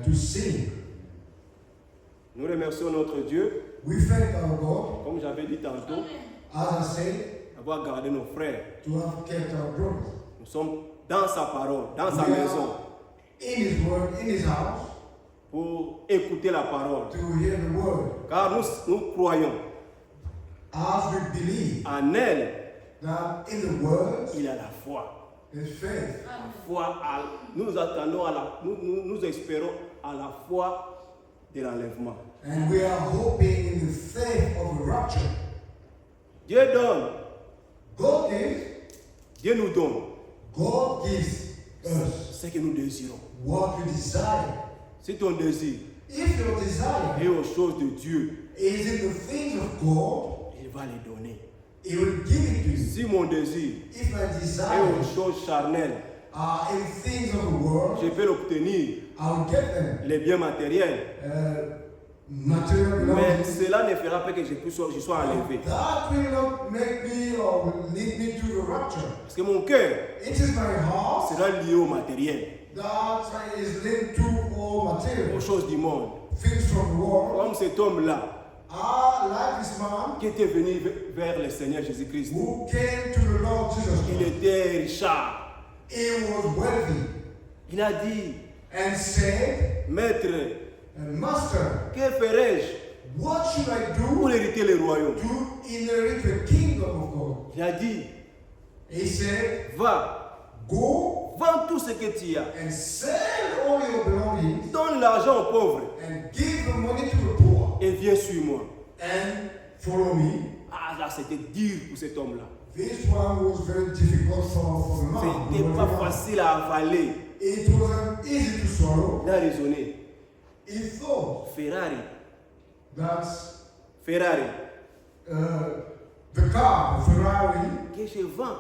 to sing. Nous remercions notre Dieu, We thank our God, comme j'avais dit tantôt, as I said, d'avoir gardé nos frères. to have kept our brothers. Nous sommes dans sa parole, dans sa We maison, are in His word, in His house, pour écouter la parole. to hear the word. Car nous croyons As we believe en elle, that in the word il y a la foi. is faith. La foi nous attendons nous espérons à la foi de l'enlèvement. And we are hoping in the faith of the rapture. Dieu donne, God gives, Dieu nous donne God gives us ce que nous désirons. what we desire. Si ton désir If your desire est aux choses de Dieu, is in the things of God, il va les donner. He will give it to you. Si mon désir If my est desire aux choses charnelles, are in things of the world, je peux l'obtenir, I will get them. les biens matériels. Material Mais belongings. cela ne fera pas que je sois enlevé. That will not make me or lead me to the rapture. Parce que mon cœur It is my heart sera lié au matériel, that is linked to all aux material, choses du monde. things from the world. Comme cet homme-là Like this man qui était venu vers le Seigneur Jésus-Christ. who came to the Lord Jesus Il Christ. était richard. He was wealthy Il a dit, and said, Maître, Master, que ferai-je what should I pour do hériter le royaume? to inherit the kingdom of God? Il a dit, He said, va, go vends tout ce que tu as. and sell all your belongings Donne l'argent aux pauvres and give the money to the poor et viens sur moi. and follow me. Ah là, c'était dur pour cet homme-là. This one was very difficult for the man. C'était pas facile à avaler. It wasn't easy to swallow. Il a raisonné. He thought Ferrari, that the car, the Ferrari, que je vends,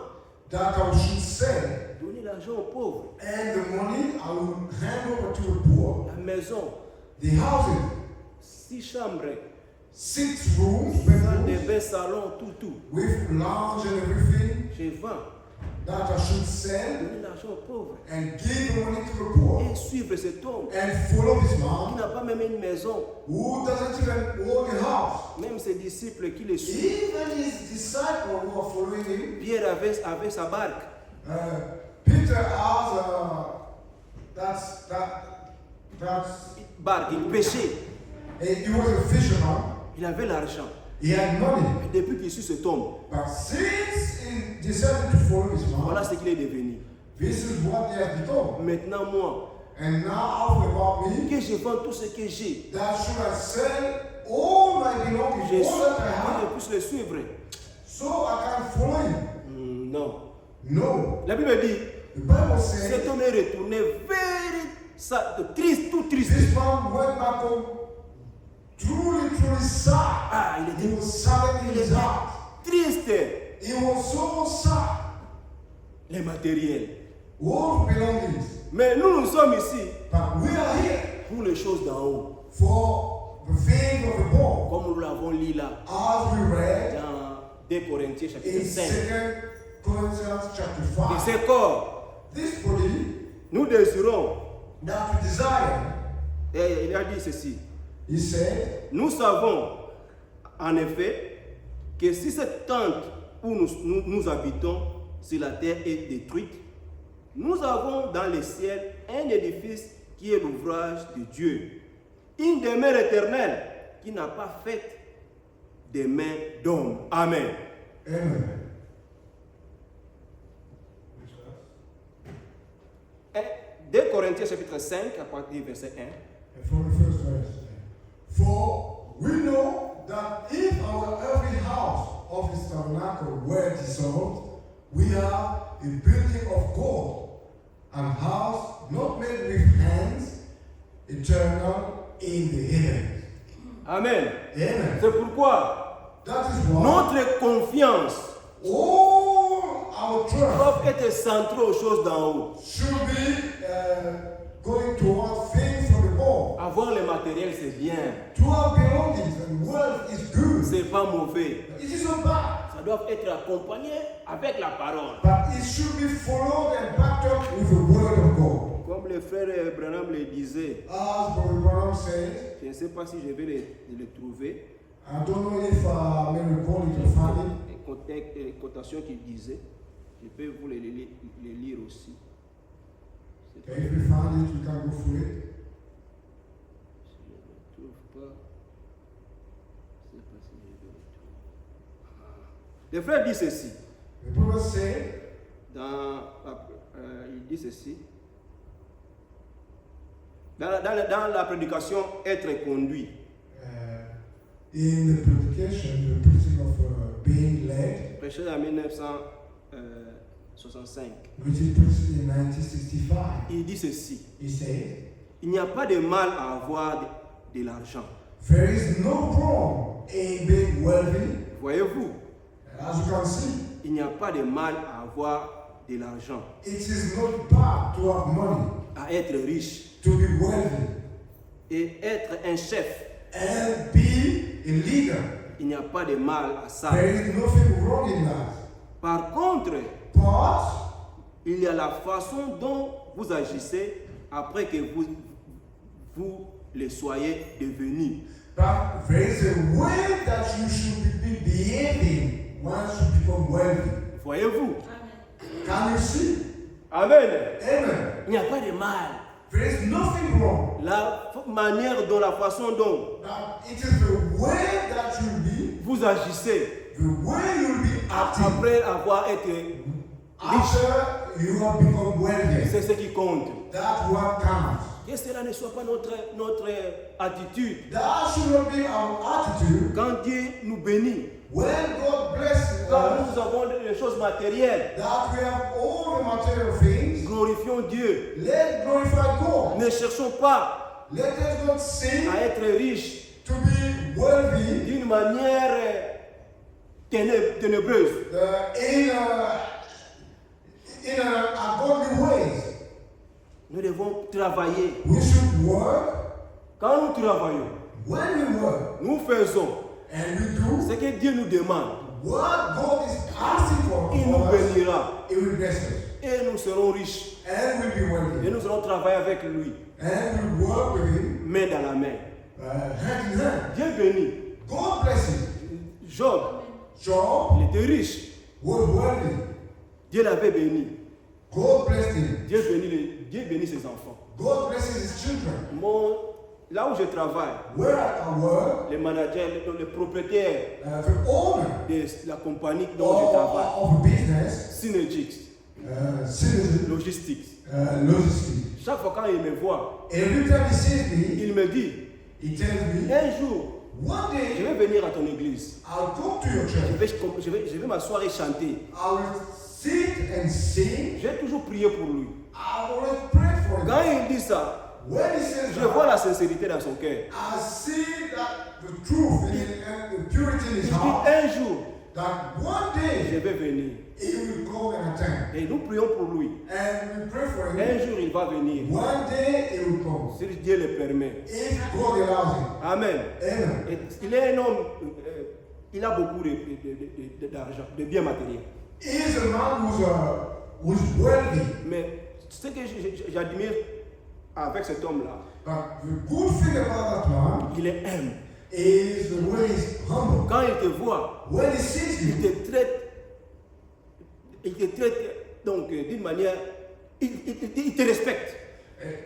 that I should sell, donner l'argent aux pauvres. and the money I will hand over to the poor. La maison, The housing, 6 chambres, 6 rooms, salle de bedrooms, bain, salon, tout. with lounge and everything, Je vends, that I should sell donner l'argent aux pauvres and give the money to the poor. et suivre cet homme And follow this qui man n'a pas même une maison. who doesn't even own a house. Même ses disciples qui le suivent. Even his disciples who are following him, Pierre avait sa barque. Peter has that's Barque, il pêchait. he was a fisherman. Il avait l'argent. He had money, Et depuis qu'il suit cet homme, but since he decided to follow this voilà man, ce qu'il est devenu. this is what he has become. Maintenant, moi, And now about me, que je vends tout ce que j'ai, that should I sell all my je belongings, all that I have, puisse le suivre. so I can follow him? Non. No. La Bible dit, The Bible says cet homme est retourné vers ça, triste, tout triste. this man went back home truly sad. Ah, il He était, was sad in il his était heart. triste. He was so sad. Les matériels. All belongings. Mais nous sommes ici But we are here pour les choses d'en haut. for the things of the poor. Comme nous l'avons lu là, As we read dans 2 Corinthiens chapitre in 5. 2 Corinthians chapter Et 5. ce corps, This body nous désirons. that we desire, Et il a dit ceci. he said, Nous savons en effet que si cette tente où nous habitons sur la terre est détruite, nous avons dans le ciel un édifice qui est l'ouvrage de Dieu, une demeure éternelle qui n'a pas fait des mains d'homme. Amen. Amen. Et 2 Corinthiens chapitre 5 à partir du verset 1. And from the first verse. For we know that if our earthly house of his tabernacle were dissolved, we are a building of God, and house not made with hands, eternal in the heavens. Amen. Amen. C'est pourquoi That is why notre confiance all our trust doit être centrée aux choses d'en haut. should be going toward things from the God. Avoir le matériel, c'est bien. To have belongings and wealth is good. C'est pas mauvais. It is not bad. Ça doit être accompagné avec la parole. But it should be followed and backed up with the word of God. Comme le frère Branham le disait, As Brother Branham said, je ne sais pas si je vais le trouver, I don't know if I may recall it or find it. les cotations qu'il disait, je peux vous les lire aussi. C'est Okay, if we find it, we can go through it. Si je ne le trouve pas, je ne sais pas si je vais le trouver. Le frère dit ceci, The brother said, il dit ceci, dans la prédication être conduit, in the predication, the preaching of being led, prêché en 1965, which he preached in 1965, il dit ceci, he said, il n'y a pas de mal à avoir de l'argent. there is no wrong in being wealthy. Voyez-vous, As you can see, il n'y a pas de mal à avoir de l'argent, it is not bad to have money, à être riche to be wealthy, et être un chef. and be a leader. Il n'y a pas de mal à ça. There is nothing wrong in that. Par contre, But il y a la façon dont vous agissez après que vous le soyez devenu. But there is a way that you should be behaving once you become wealthy. Voyez-vous? Can you see? Amen. Amen. Il n'y a pas de mal. There is nothing wrong. La manière dont, la façon dont But it is the way that you be, vous agissez the way you be acting après avoir été riche, after you have become wealthy. c'est ce qui compte. That's what counts. Que cela ne soit pas notre attitude. That should not be our attitude. Quand Dieu nous bénit, When God blesses quand us, nous avons des choses matérielles, that we have all the material things, glorifions Dieu. let's glorify God. Ne cherchons pas Let us not seek à être riches to be wealthy d'une manière ténébreuse. in ungodly ways. Nous devons travailler. We should work. Quand nous travaillons, When we work nous faisons and we do ce que Dieu nous demande. what God is asking for Il nous us, bénira He will bless us. et nous serons riches. And we'll be Et wealthy. nous allons travailler avec lui, And we'll work with Him main dans la main. hand in hand. Dieu bénit. God bless him. Job, Job il était riche. was wealthy. Dieu l'avait béni. God blessed him. Dieu bénit ses enfants. God blesses his children. Là où je travaille, Where I work, les managers, les propriétaires the owner de la compagnie dont je travaille, of a business, Synergix, citizen, Logistics. logistics. Chaque fois quand il me voit, Every time he sees me, il me dit, he tells me, un jour, one je day vais venir à ton église. I'll come to your church. Je vais m'asseoir et chanter. I will sit and sing. J'ai toujours prié pour lui. I always pray for him. Quand il dit ça, When he says je that, vois la sincérité dans son cœur. I see that the truth and the purity in Il his dit, heart. un jour, That one je day vais venir. he will come and attend. Et nous prions pour lui. And we pray for him. Un jour, il va venir. One day he will come. Si Dieu le permet. If God allows him. Amen. Amen. Et il est un homme, il a beaucoup d'argent, de biens matériels. He is a man who's wealthy. Mais ce que j'admire avec cet homme-là, But the good thing about that man il est humble. is the way he's humble. Quand il te voit, When he sees il you, te traite donc d'une manière, il te respecte.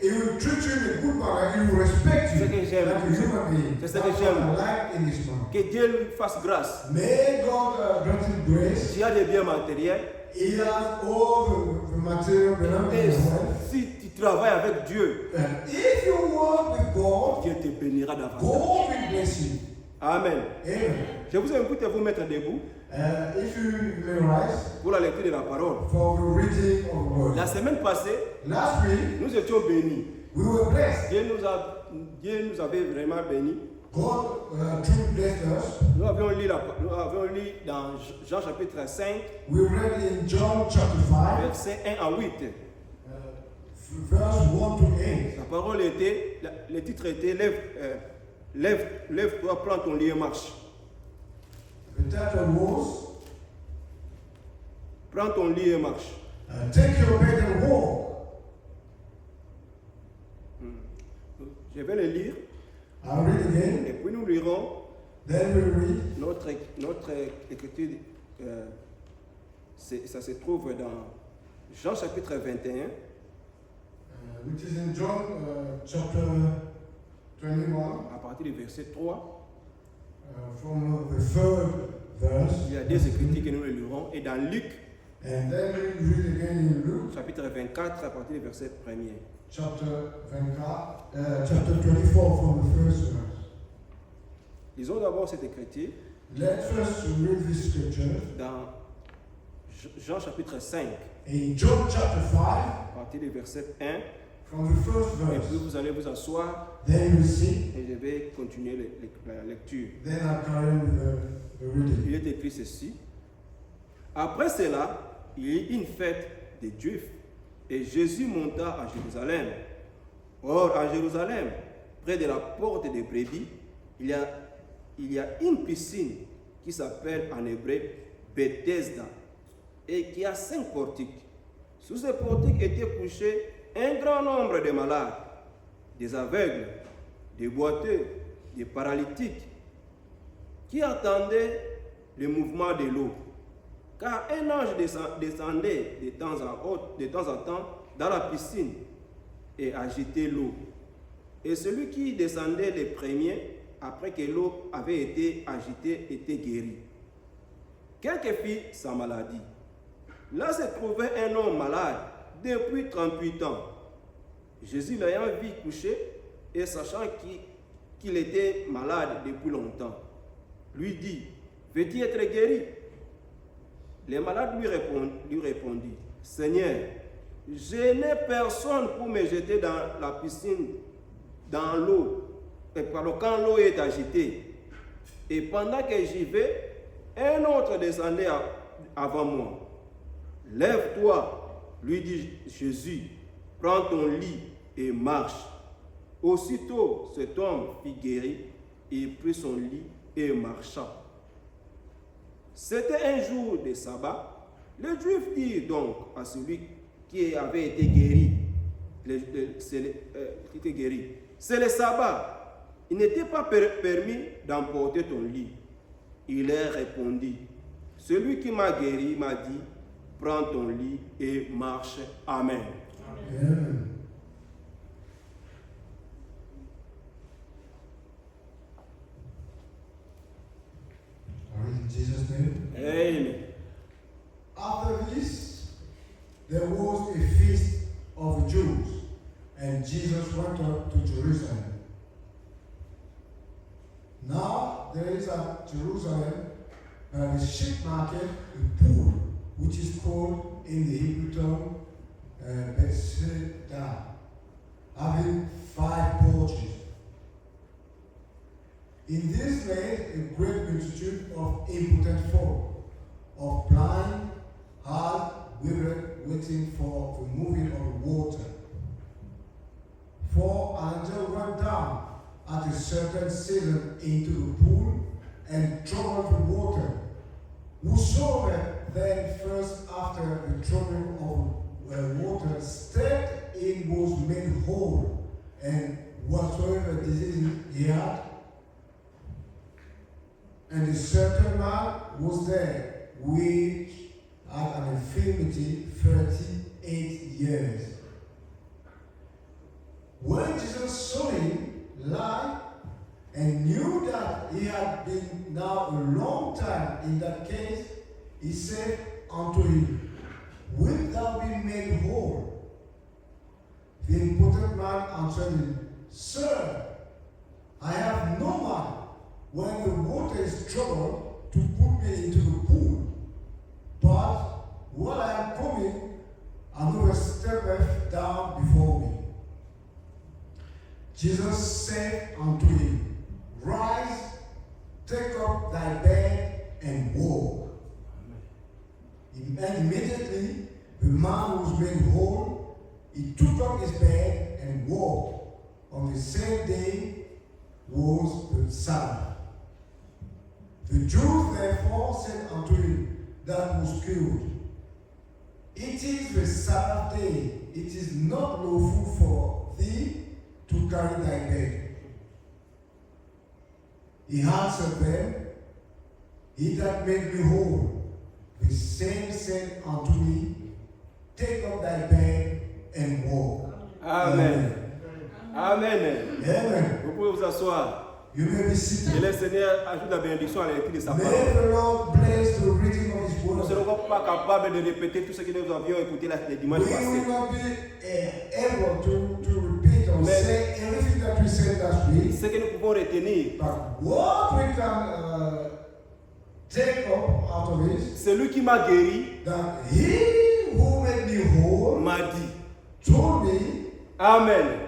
he will treat you in a good manner. He will respect you C'est ce que j'aime. like a human being. C'est ce That's que what j'aime. I like in this man. Que Dieu lui fasse grâce. May God grant him grace. Tu as des biens matériels. He has all the material belonging Et to himself. si tu travailles avec Dieu, And if you work with God, Dieu te bénira davantage. God will bless you. Amen. Amen. Je vous invite à vous mettre debout If you may rise pour la lecture de la parole. for the reading of the word. La semaine passée, Last week, nous étions bénis. we were blessed. Dieu nous avait vraiment bénis. God truly blessed us. Nous avions lu dans Jean chapitre 5, We read in John chapter 5, versets 1 à 8. verse 1 to 8. La parole était, le titre était Lève-toi, prends ton lit et marche. The title was Prends ton lit et marche. Take Your Bed and Walk. Je vais le lire I'll read again. et puis nous lirons Then we read. notre écriture. Ça se trouve dans Jean chapitre 21, Which is in John chapter 21, à partir du verset 3. from the third verse. Il y a deux écritures que nous le lirons. Et dans Luc And then we read again in Luke chapitre 24, à partir du verset 1er. chapter 24, chapter 24 from the first verse. Lisons d'abord cette écriture Let's first read this scripture dans Jean chapitre 5, in John chapter 5 à partir du verset 1. from the first Et puis verse. vous allez vous asseoir Then you see, et je vais continuer la lecture. then I carry on with the reading. Il est écrit ceci. Après cela, il y eut une fête des Juifs et Jésus monta à Jérusalem. Or, à Jérusalem, près de la porte des brebis, il y a une piscine qui s'appelle en hébreu Bethesda et qui a 5 portiques. Sous ces portiques étaient couchés un grand nombre de malades, des aveugles, des boiteux, des paralytiques, qui attendaient le mouvement de l'eau. Car un ange descendait de temps en temps dans la piscine et agitait l'eau. Et celui qui descendait le premier, après que l'eau avait été agitée, était guéri. Quelle que fût sa maladie. Là se trouvait un homme malade depuis 38 ans. Jésus l'ayant vu couché et sachant qu'il était malade depuis longtemps, lui dit, « Veux-tu être guéri ?» Les malades lui répondit, « Seigneur, je n'ai personne pour me jeter dans la piscine, dans l'eau, quand l'eau est agitée. Et pendant que j'y vais, un autre descendait avant moi. Lève-toi, lui dit Jésus, prends ton lit et marche. Aussitôt, cet homme fut guéri, il prit son lit et marcha. C'était un jour de sabbat. Les Juifs dirent donc à celui qui avait été guéri, c'est le sabbat. Il n'était pas permis d'emporter ton lit. Il leur répondit, celui qui m'a guéri m'a dit, prends ton lit et marche. Amen. Amen. I read in Jesus' name. Amen. After this, there was a feast of the Jews, and Jesus went up to Jerusalem. Now there is at Jerusalem by the sheep market a pool, which is called in the Hebrew tongue Bethesda, having 5 porches. In this lay a great multitude of impotent folk, of blind, hard, withered, waiting for the moving of the water. For an angel went down at a certain season into the pool and troubled the water. Whosoever then first after the troubling of the water stepped in was made whole, and whatsoever disease he had. And a certain man was there which had an infirmity 38 years. When Jesus saw him lie and knew that he had been now a long time in that case, he said unto him, Wilt thou be made whole? The impotent man answered him, Sir, I have no man when the water is troubled to put me into the pool. But while I am coming, another steppeth down before me. Jesus said unto him, Rise, take up thy bed, and walk. And immediately the man was made whole. He took up his bed and walked. On the same day was the Sabbath. The Jews therefore said unto him that was cured, It is the Sabbath day. It is not lawful for thee to carry thy bed. He answered them, He that made me whole, the same said unto me, Take up thy bed and walk. Amen. Amen. Amen. Vous pouvez vous asseoir. You may be Et seated. le Seigneur ajoute la bénédiction à la lecture de sa May parole. the Lord bless the reading of His Nous ne word. serons pas capables de répéter tout ce que nous avions écouté le dimanche We will passé. not be able to repeat or Mais- say everything that we said last week. Ce que nous pouvons retenir, But what we can take up out of it, celui qui m'a guéri that He who made me whole m'a dit. told me, Amen.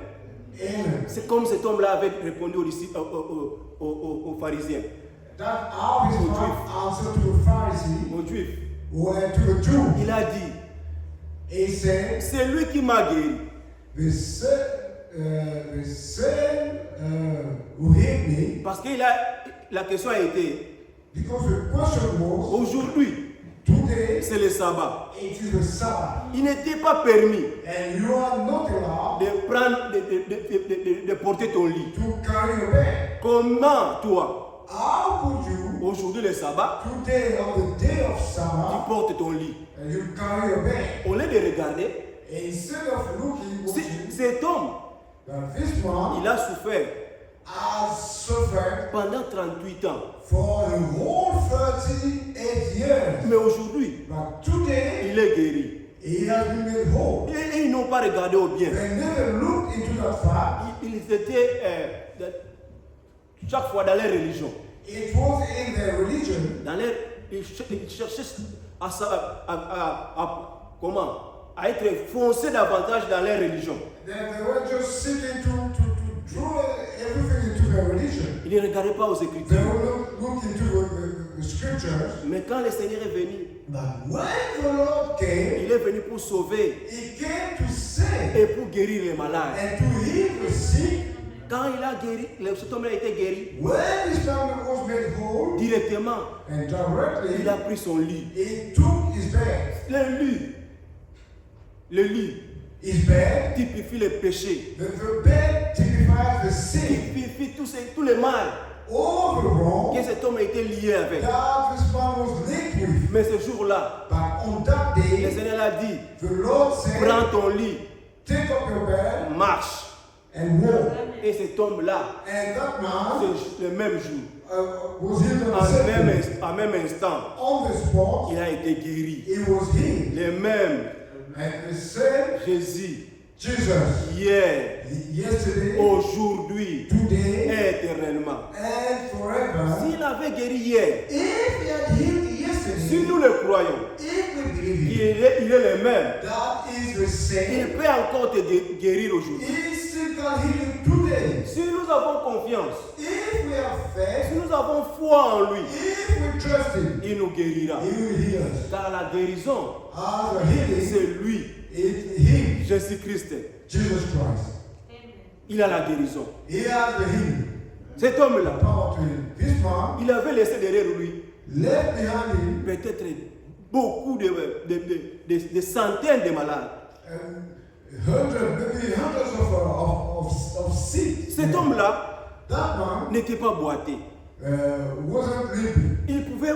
Amen. C'est comme cet homme-là avait répondu aux, disciples- aux pharisiens, That how his mouth answered to the Pharisee aux juifs. or to the Jew. Il a dit, He said, c'est lui qui m'a guéri. the same who hit me, Parce que la question a été, because the question was, aujourd'hui, today c'est le sabbat. it is the Sabbath, Il n'était pas permis and you are not allowed de prendre, de porter ton lit. to carry your bed. Comment toi, How could you, aujourd'hui le sabbat, today on the day of tu Sabbath, portes ton lit? and you carry your bed, Au lieu de regarder, instead of looking, watching, cet homme, that this man il a souffert has suffered pendant 38 ans. for the whole 38 years. Mais aujourd'hui, But today, il est guéri. he has been made whole. Et ils n'ont pas regardé au bien. They never looked into that fact. Ils étaient chaque fois dans leur religion. It was in their religion. Ils cherchaient comment? À être foncés davantage dans leur religion. They were just seeking to draw everything into their religion. Ils ne regardaient pas aux They Écritures. will not look into the scriptures. Mais quand le Seigneur est venu, But when the Lord came, il est venu pour sauver He came to save et pour guérir les malades. and to heal the sick. Quand il a guéri, cet homme a été guéri When this man was made whole, directement, and il directly, a pris son lit. he took his bed. His bed, Typifie le péché, the bed typifies the sin, typifie tous les mal all the wrong que cet homme a été lié avec. that this man was linked with. Mais ce jour-là, But on that le day, Seigneur a dit, the Lord said, prends ton lit, take up your bed marche. and walk. Et cet homme-là, And that man le même jour, was healed on the same day. en même instant, On the spot, il a été guéri. he was healed. Le même And the same Jésus, Jesus, hier, yesterday, aujourd'hui, today, éternellement. and forever. S'il avait guéri hier, If he had healed si yesterday, nous le croyons, if we believe il him, est le même, that is the il same. peut encore te guérir aujourd'hui. He still can heal you today. Si nous avons confiance, If we have si faith, nous avons foi en lui, if we trust him, il nous guérira. he will heal us. Car la guérison, As a healing, c'est lui, it's him, Jésus-Christ. Jesus Christ. Il a la guérison. He has the healing, Cet homme-là, power to heal. This man il avait laissé derrière lui left behind him peut-être beaucoup de centaines de malades. maybe hundreds of sick. Cet homme-là That man n'était pas boité. wasn't living. Il pouvait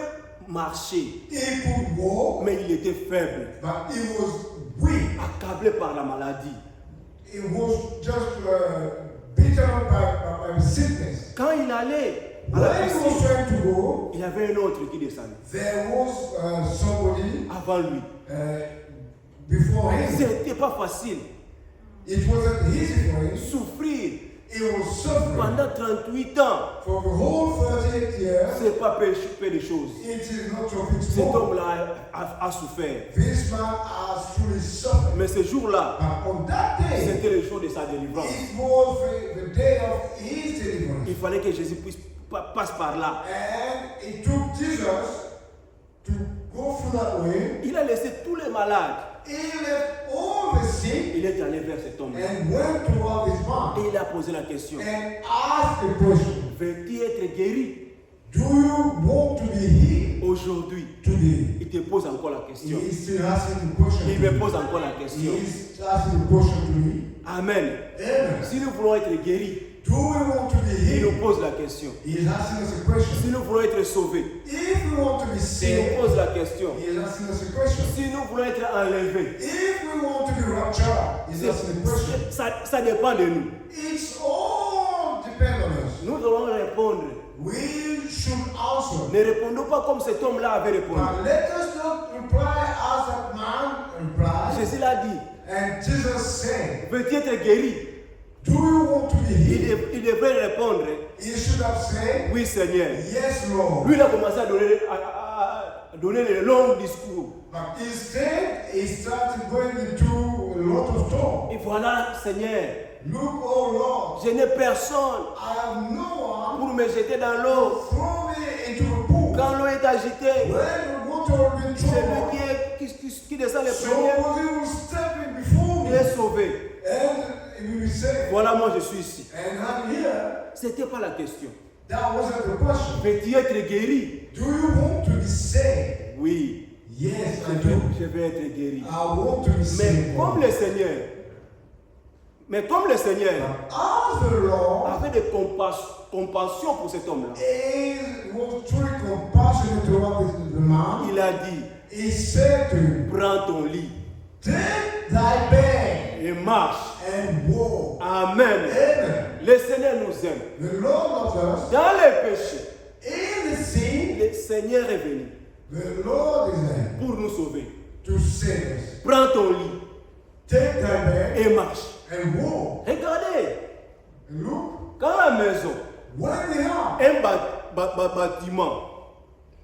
marcher, He could walk, mais il était faible, but he was weak. accablé par la maladie. He was just beaten up by sickness. Quand il allait à la When he was piscine, trying to go, il y avait un autre qui descendait there was somebody avant lui. before him. Ce n'était pas facile. It wasn't easy for him. Souffrir He was suffering pendant 38 ans, for the whole 38 years. ce n'est pas peu de choses. It is not of its Cet fault. homme-là a souffert. This man has truly suffered. Mais ce jour-là, But on that day, c'était le jour de sa délivrance. it was the day of his deliverance. Il fallait que Jésus passe par là. And it took Jesus to go through that way. Il a laissé tous les malades. He left all the sick Il est allé vers cet homme. and went toward this man Et il a posé la question. and asked the question, Veux-tu être guéri? Do you want to be healed Aujourd'hui, today? il te pose encore la He question. is still asking the question. Il to me you. pose encore la He question. is asking the question to me. Amen. Amen. Si nous voulons être guéris, Do we want to be il nous healed? pose la question. He is asking us a question. Si nous voulons être sauvés, If we want to be il nous saved, pose la question. he is asking us a question. Si nous voulons être enlevés, If we want to be raptured, he is asking a question. ça dépend de nous. It's all depend on us. Nous devons répondre. We should answer. Ne répondons pas comme cet homme-là avait répondu. But let us not reply as that man replied. Jésus l'a dit. And Jesus said, Veux-tu être guéri? do you want to be healed? Il devrait répondre. He should have said, Oui, Seigneur. yes, Lord. Lui, il a commencé à donner le long discours. But instead, he started going into a lot of talk. Et voilà, Seigneur, Look, oh Lord, je n'ai personne I have no one pour me jeter dans l'eau. throw me into the pool. Quand l'eau est agitée, When the water will be celui troubled, qui descend le premier, somebody will step in before il me est sauvé. and he will say, Voilà, moi je suis ici. and I'm here. Ce n'était pas la question. That wasn't the question. Veux-tu être guéri? Do you want to be saved? Oui. Yes, I do. Je vais être guéri. I want to be Mais saved. comme le Seigneur, As the Lord avait de compassion pour cet homme-là, was truly compassionate toward the man, il a dit, he said to him, prends ton lit take thy bed et marche. and walk. Amen. Amen. Le Seigneur nous aime. The Lord loves us. Dans les péchés, In the sin, le Seigneur est venu the Lord is there pour nous sauver. to save us. Prends ton lit Take thy bed et marche. and walk. Regardez, And look, quand la maison, when we have un bâtiment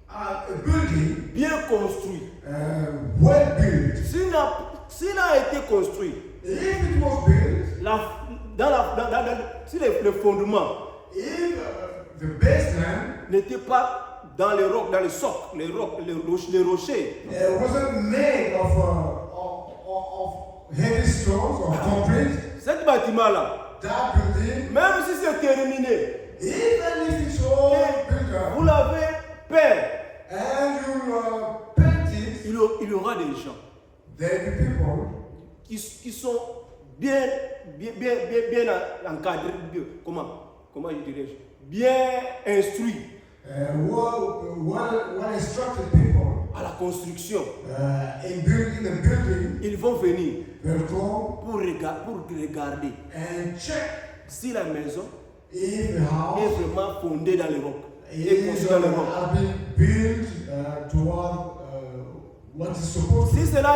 a building bien construit, well built, s'il a été construit if it was built, si le fondement if the basement n'était pas dans les rocs, dans les socles, les rochers, wasn't made of heavy stones or concrete, cet bâtiment-là, that building, même si c'est terminé, even if it's all built up, vous l'avez peint, and you paint it, il y aura des gens then the people qui sont bien encadrés, comment je dirais-je, bien instruits well instructed people à la construction. in building the building Ils vont venir will come pour regarder and check si la maison if the est house vraiment fondée dans les rocs. Est is construite dans les rocs. has been built toward what is supposed to Si cela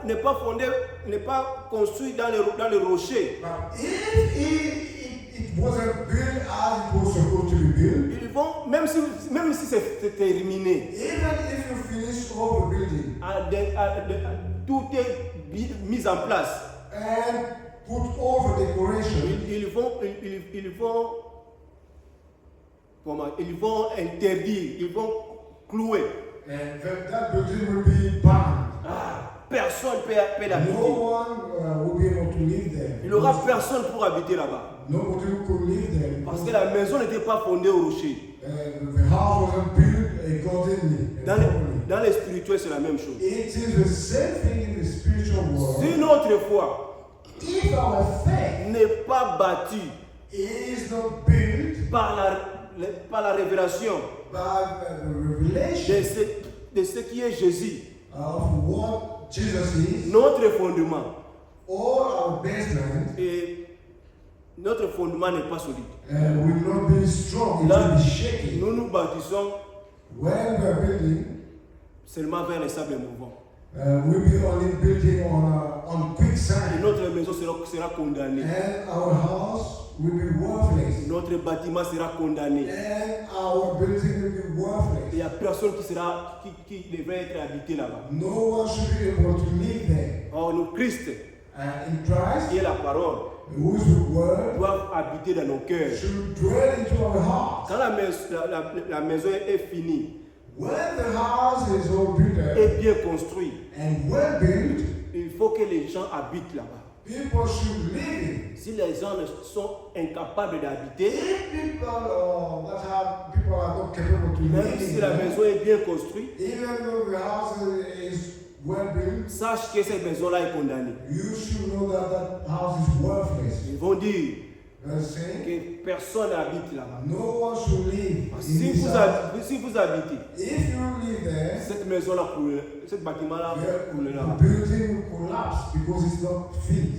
n'est pas fondé, n'est pas construit dans les rochers, But if it wasn't built as it was supposed to be built, ils vont, même si c'est terminé, even if you finish all the building tout est mis en place. and put all the decoration, Ils vont interdire, ils vont clouer. and that building will be banned. Personne ne peut l'habiter. No one will be able to live there. Il n'y aura personne pour habiter là-bas. Nobody could live there Parce because que la maison n'était pas fondée au rocher. the house wasn't built accordingly. and properly. Dans les spirituels, c'est la même chose. It is the same thing in the spiritual world. Si notre foi If our faith n'est pas bâtie is not built par la révélation by the revelation de ce qui est Jésus, of what Jesus is, notre fondement, all our basement notre fondement n'est pas solide. will not be strong, it Là, will be shaky. nous bâtissons When we are building, seulement vers les sables mouvants. we'll be only building on Et quicksand, notre maison sera condamnée. and our house will be worthless, Notre bâtiment sera condamné. and our building will be Il worthless. n'y a personne qui devrait être habité là-bas. No one should be able to live there. Or nous, Christ, In Christ, qui est la parole, whose word doivent habiter dans nos cœurs. should dwell into our hearts. Quand la maison est finie When the house is all built up et bien construite, and well built, il faut que les gens habitent là-bas. people should live in. Si les gens sont incapables d'habiter, If people are not capable to même live si in la them, maison est bien construite, even though the house is well built, sache que cette maison-là est condamnée. you should know that that house is worthless. Ils vont dire You understand? que personne n'habite là-bas. No one should live in Si this vous, house. si vous habitez, If you live there, cette maison-là, ce bâtiment-là, the building will collapse because it's not fit.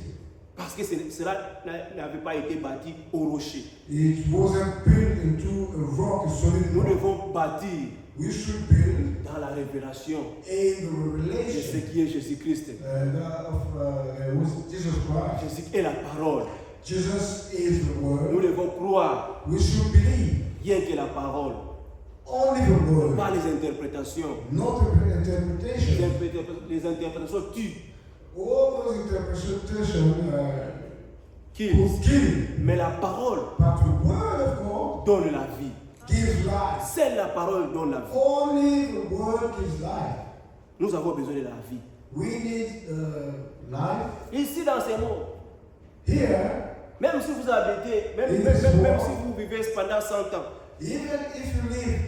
parce que cela n'avait pas été bâti au rocher. It wasn't built into a rock, a solid Nous rock. devons bâtir We should build dans la révélation in the de ce revelation qui est Jésus-Christ. of Jesus Christ. Jésus est la parole. Jesus is the Nous word. devons croire, We should believe rien que la parole, only the word, pas les interprétations. not the interpretation. Les interprétations tuent, All those interpretations kill. will kill. Mais la parole But the word of God donne la vie. gives life. Seule la parole donne la vie. Only the word gives life. Nous avons besoin de la vie. We need life. Ici, dans ces mots, Here, même si vous habitez, même si vous vivez pendant 100 ans, even if you live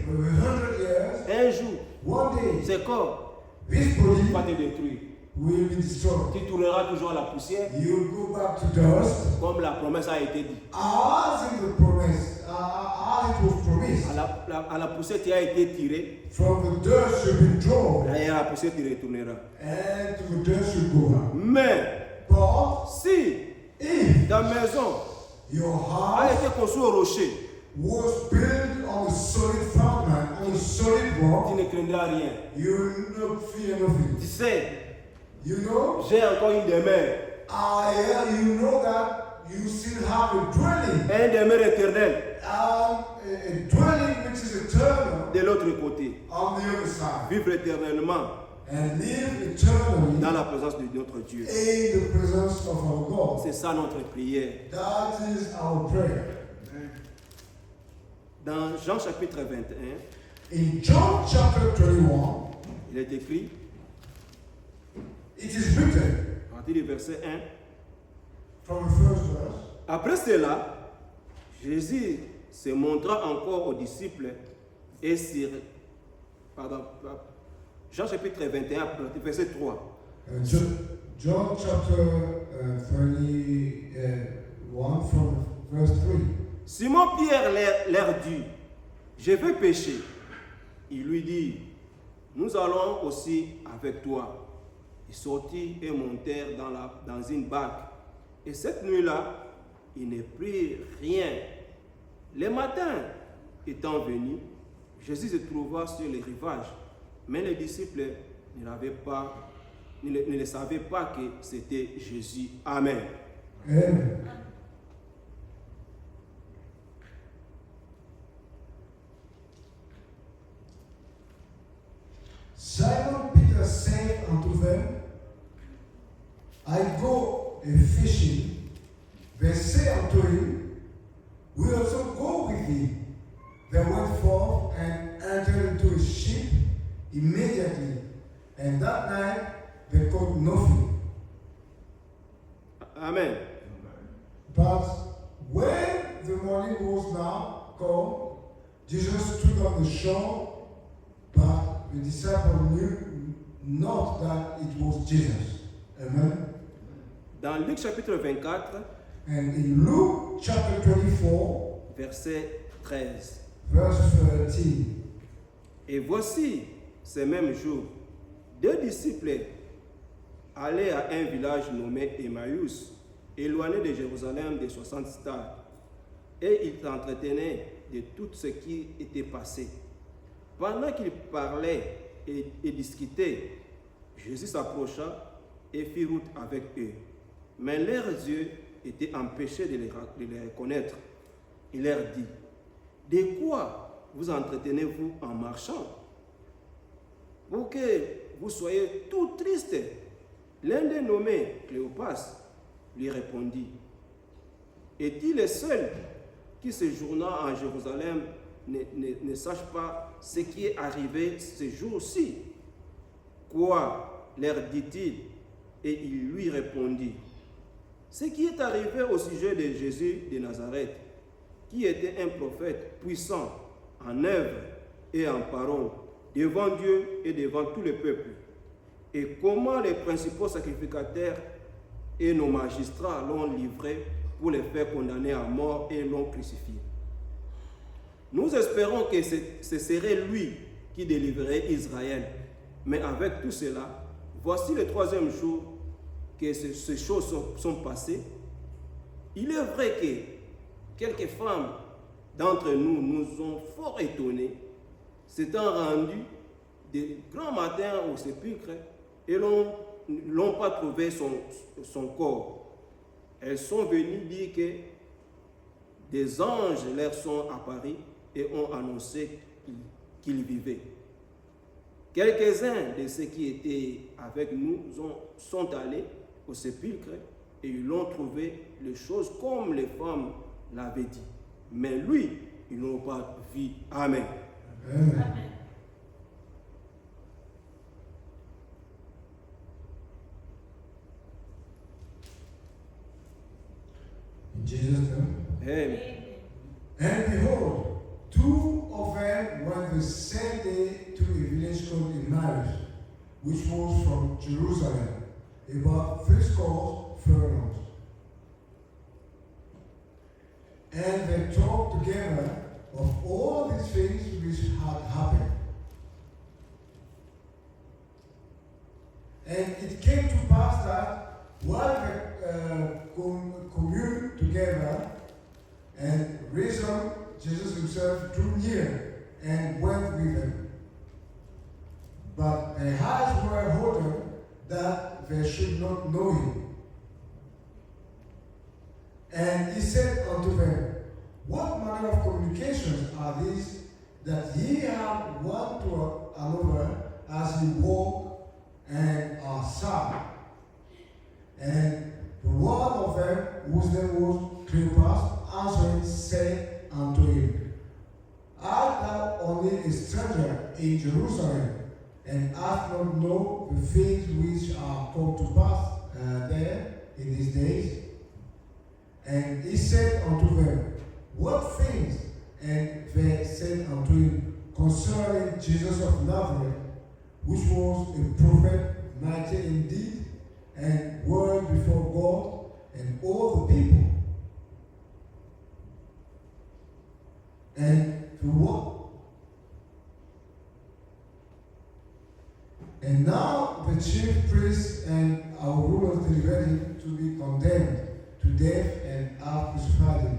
100 years, un jour, one day, ce corps this body va te détruire. will be destroyed. Tu tourneras toujours à la poussière, You will go back to dust, comme la promesse a été dite. as in the promise, as it was promised. À la poussière, tu as été tiré, From the dust you've been drawn, et à la poussière, tu retourneras. and to the dust you go out. Mais But si if ta maison your a house été construite au rocher, was built on a solid foundation, on a solid tu rock, ne craindras rien. you will not fear nothing. Tu sais, You know, j'ai encore une demeure, you know that you still have a dwelling, un demeure éternel a dwelling which is eternal de l'autre côté. on the other side, Vivre éternellement and live eternally dans la présence de notre Dieu. in the presence of our God. C'est ça notre prière. That is our prayer. Dans Jean chapitre 21, In John chapter 21, il est écrit, it is written à partir du verset 1, from the first verse, après cela, Jésus se montra encore aux disciples et Jean chapitre 21, verset 3. John chapter 21 from verse 3. Simon Pierre leur dit, je vais pêcher. Il lui dit, nous allons aussi avec toi. Ils sortirent et montèrent dans une barque. Et cette nuit-là, ils ne prirent rien. Le matin étant venu, Jésus se trouva sur les rivages. Mais les disciples ne savaient pas que c'était Jésus. Amen. Amen. Simon Peter said unto them, I go a fishing. They say unto him, we also go with thee. They went forth and entered into a ship immediately, and that night they caught nothing. Amen. But when the morning was now come, Jesus stood on the shore, but the disciples knew not that it was Jesus. Amen. Dans Luc chapitre 24, And in Luke chapter 24, verset 13. verse 13, Et voici, ce même jour, deux disciples allaient à un village nommé Emmaüs, éloigné de Jérusalem de 60 stades, et ils s'entretenaient de tout ce qui était passé. Pendant qu'ils parlaient et discutaient, Jésus s'approcha et fit route avec eux. Mais leurs yeux étaient empêchés de les reconnaître. Il leur dit, de quoi vous entretenez-vous en marchant? Pour que vous soyez tout tristes. L'un des nommés, Cléopas, lui répondit, est-il le seul qui séjournant en Jérusalem ne sache pas ce qui est arrivé ce jour-ci? Quoi, leur dit-il? Et il lui répondit, Ce qui est arrivé au sujet de Jésus de Nazareth, qui était un prophète puissant en œuvre et en parole, devant Dieu et devant tout le peuple, et comment les principaux sacrificateurs et nos magistrats l'ont livré pour les faire condamner à mort et l'ont crucifié. Nous espérons que ce serait lui qui délivrerait Israël. Mais avec tout cela, voici le troisième jour que ces choses sont passées. Il est vrai que quelques femmes d'entre nous nous ont fort étonnés, s'étant rendues de grand matin au sépulcre et n'ont pas trouvé son corps. Elles sont venues dire que des anges leur sont apparus et ont annoncé qu'il vivait. Quelques-uns de ceux qui étaient avec nous sont allés au sépulcre et ils l'ont trouvé les choses comme les femmes l'avaient dit. Mais lui, ils n'ont pas vu. Amen. Amen. In Jesus' name. Amen. And behold, two of them went the same day to a village called Emmaus, which was from Jerusalem, about 60 furlongs. And they talked together of all these things which had happened. And it came to pass that while they communed together and reasoned, Jesus himself drew near and went with them. But their eyes were holden that they should not know him. And he said unto them, What manner of communications are these that ye have one to another as ye walk and are sad? And the one of them, whose name was Cleopas, answering said unto him, Art thou only a stranger in Jerusalem, and hast not know the things which are come to pass there in these days? And he said unto them, What things? And they said unto him, Concerning Jesus of Nazareth, which was a prophet, mighty indeed, and word before God and all the people. And to what? And now the chief priests and our rulers delivered him to be condemned to death and have crucified him.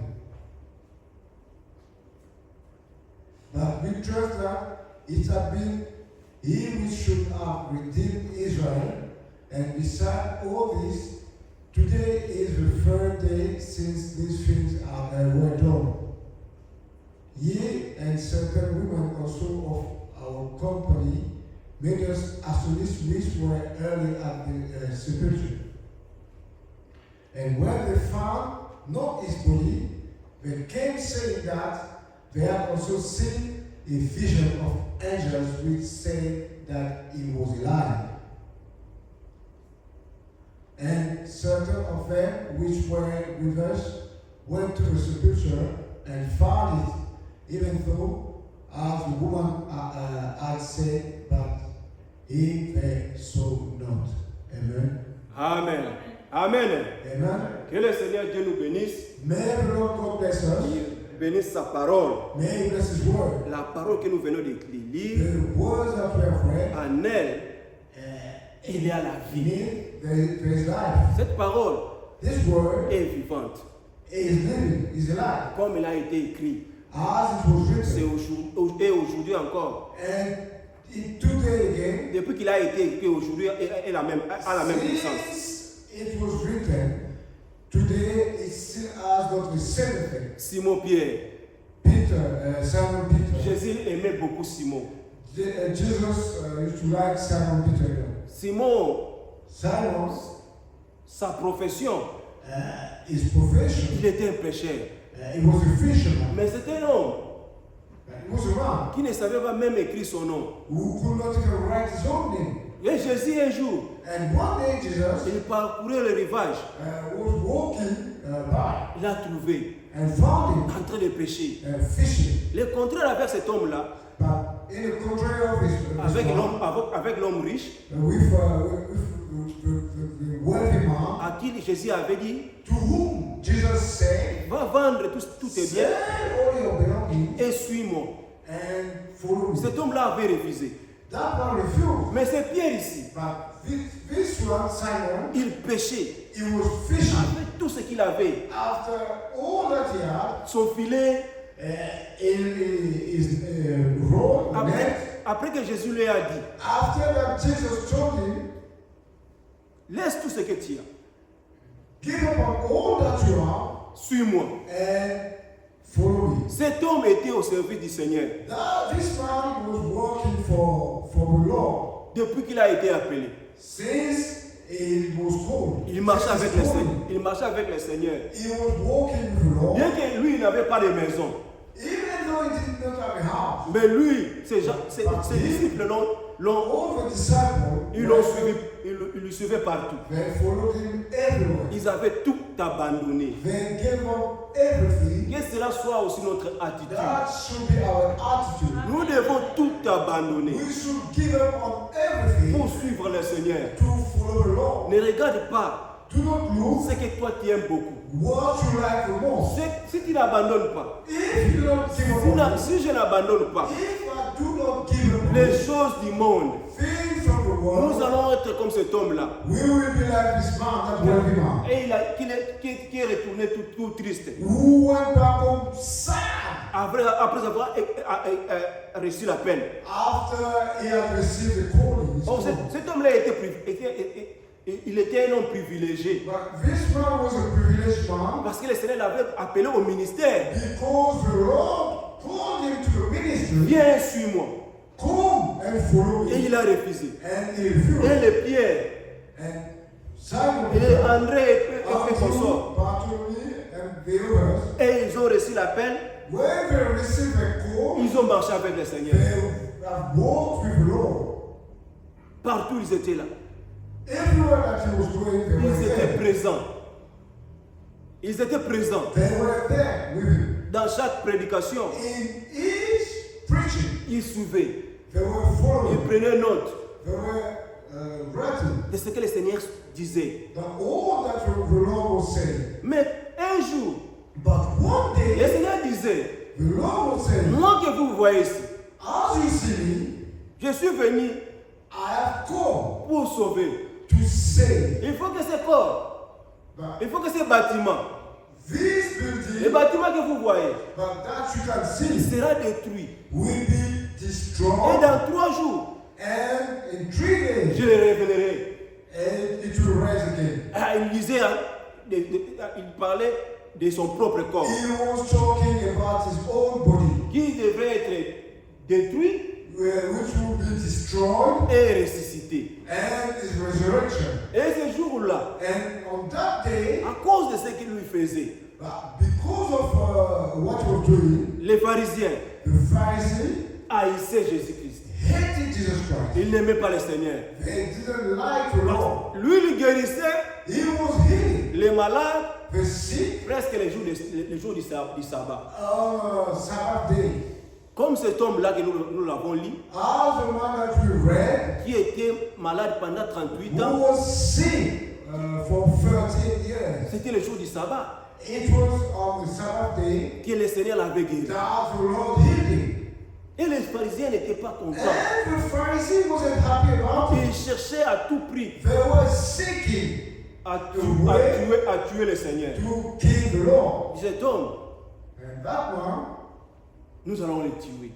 But we trust that it had been he which should have redeemed Israel, and beside all this, today is the third day since these things were done. Ye and certain women also of our company made us astonished which were early at the sepulchre. And when they found not his body, they came saying that they had also seen a vision of angels which said that he was alive. And certain of them which were with us went to the sepulchre and found it, even though as the woman had said, but him they saw not. Amen. Amen. Amen. Amen. Que le Seigneur Dieu nous bénisse. May the Lord God bless us. Il bénisse sa parole. May he bless his word. La parole que nous venons de lire, The words that we have read, en elle, il y a la in vie. it there is life. Cette parole This word est vivante, is living, is alive. comme il a été écrit. As it was C'est written. aujourd'hui encore. And today again, Depuis qu'il a été écrit aujourd'hui, elle a la même puissance. since it was written, today it still has got the same effect. Simon Pierre. Peter, Simon Peter. Jésus aimait beaucoup Simon. Jesus used to like Simon Peter. Simon, Simon, sa profession, his profession, il était un pécheur. he was a fisherman. Mais c'était un homme He was a man qui ne savait pas même écrire son nom. who could not even write his own name. Et Jésus un jour And one day Jesus Il parcourait le rivage. was walking by Il a trouvé and found him en train de pêcher. fishing. Le contraire avec cet homme-là, But in the contrary of his avec l'homme riche, with the wealthy man, à qui Jésus avait dit, to whom Jesus said, va vendre tous tes biens sell all your belongings et suis-moi. and follow me. Cet homme-là avait refusé. That man refused. Mais c'est Pierre ici. But this one, Simon, Il pêchait he was fishing. avec tout ce qu'il avait. After all that he had, Son filet. his rod, net, Après que Jésus lui a dit, after that Jesus told him, laisse tout ce que tu as. give up on all that you have Suis-moi. and follow me. Cet homme était au service du Seigneur This man was working for the Lord depuis qu'il a été appelé. since he was called. Il marchait Since avec his le calling. Seigneur. Il marchait avec le Seigneur. He was walking with the Lord. Bien que lui, il n'avait pas de maison. Even though he did not have a house. Mais lui, ses disciples All the disciples, ils l'ont suivi, ils le suivaient partout. they followed him everywhere. Ils avaient tout abandonné. They gave up everything. Que cela soit aussi notre attitude. That should be our attitude. Nous devons tout abandonner We should give up on everything pour suivre le Seigneur. to follow the Lord. Ne regarde pas Do not look ce que toi tu aimes beaucoup. what you like the most. Si tu n'abandonnes pas, If you don't give up on it, si je n'abandonne pas if I do not give up on les it, choses du monde, things of the nous world, allons être comme cet homme-là. we will be like this man, that wealthy man, Qui est retourné tout triste. who went back home sad Après avoir reçu la peine. after he had received the calling. Oh, cet homme-là il était un homme privilégié. But this man was a privileged man Parce que le Seigneur l'avait appelé au ministère. because the Lord called him to the ministry. Viens, suis-moi. Come and follow Et me. il a refusé. And he Et refused. le Pierre, And Simon, et André et Andrew, consort. Bartholomew, and the others, Et ils ont reçu l'appel. when they received the call, Ils ont marché avec le Seigneur. they have walked with the Lord. Partout ils étaient là. Everywhere that he was going, they were Ils étaient there. présents. Ils étaient présents. They were there with him. Dans chaque prédication, In each preaching, ils suivaient. they were Ils following. prenaient note They were writing de ce que le Seigneur disait. that all that the Lord was saying. Mais un jour, But one le day, Seigneur disait, the Lord was saying, moi que vous voyez ici, as you see me, je suis venu I have come pour sauver. to say Il faut que ce corps, that il faut que ces bâtiments, this les building, bâtiments que vous voyez, but that you can il see, sera détruit. will be Et destroyed, dans 3 jours, and in 3 days, je le révélerai. and it will rise again. Ah, il disait, hein, il parlait de son propre corps, He was talking about his own body, qui devrait être détruit which will be destroyed, et ressuscité. and his resurrection. Et ce jour-là, And on that day, à cause de ce qu'il lui faisait, because of what he was doing, les pharisiens the Pharisees haïssaient Jésus-Christ. hated Jesus Christ. Ils n'aimaient pas le Seigneur. They didn't like the Lord. Lui, il guérissait He was healing les malades the sick presque les jours du sabbat. Sabbath day. Comme cet homme-là que nous l'avons lu, As the man that we read, qui était malade pendant 38 who ans, was sick for 13 years. c'était le jour du sabbat It was on the Sabbath day que le Seigneur l'avait guéri. that the Lord healed him. Et les pharisiens n'étaient pas contents. And the Pharisees wasn't happy about it. Ils cherchaient à tout prix They were seeking à tuer le Seigneur. to kill the Lord. Cet homme, And that one, nous allons le tuer.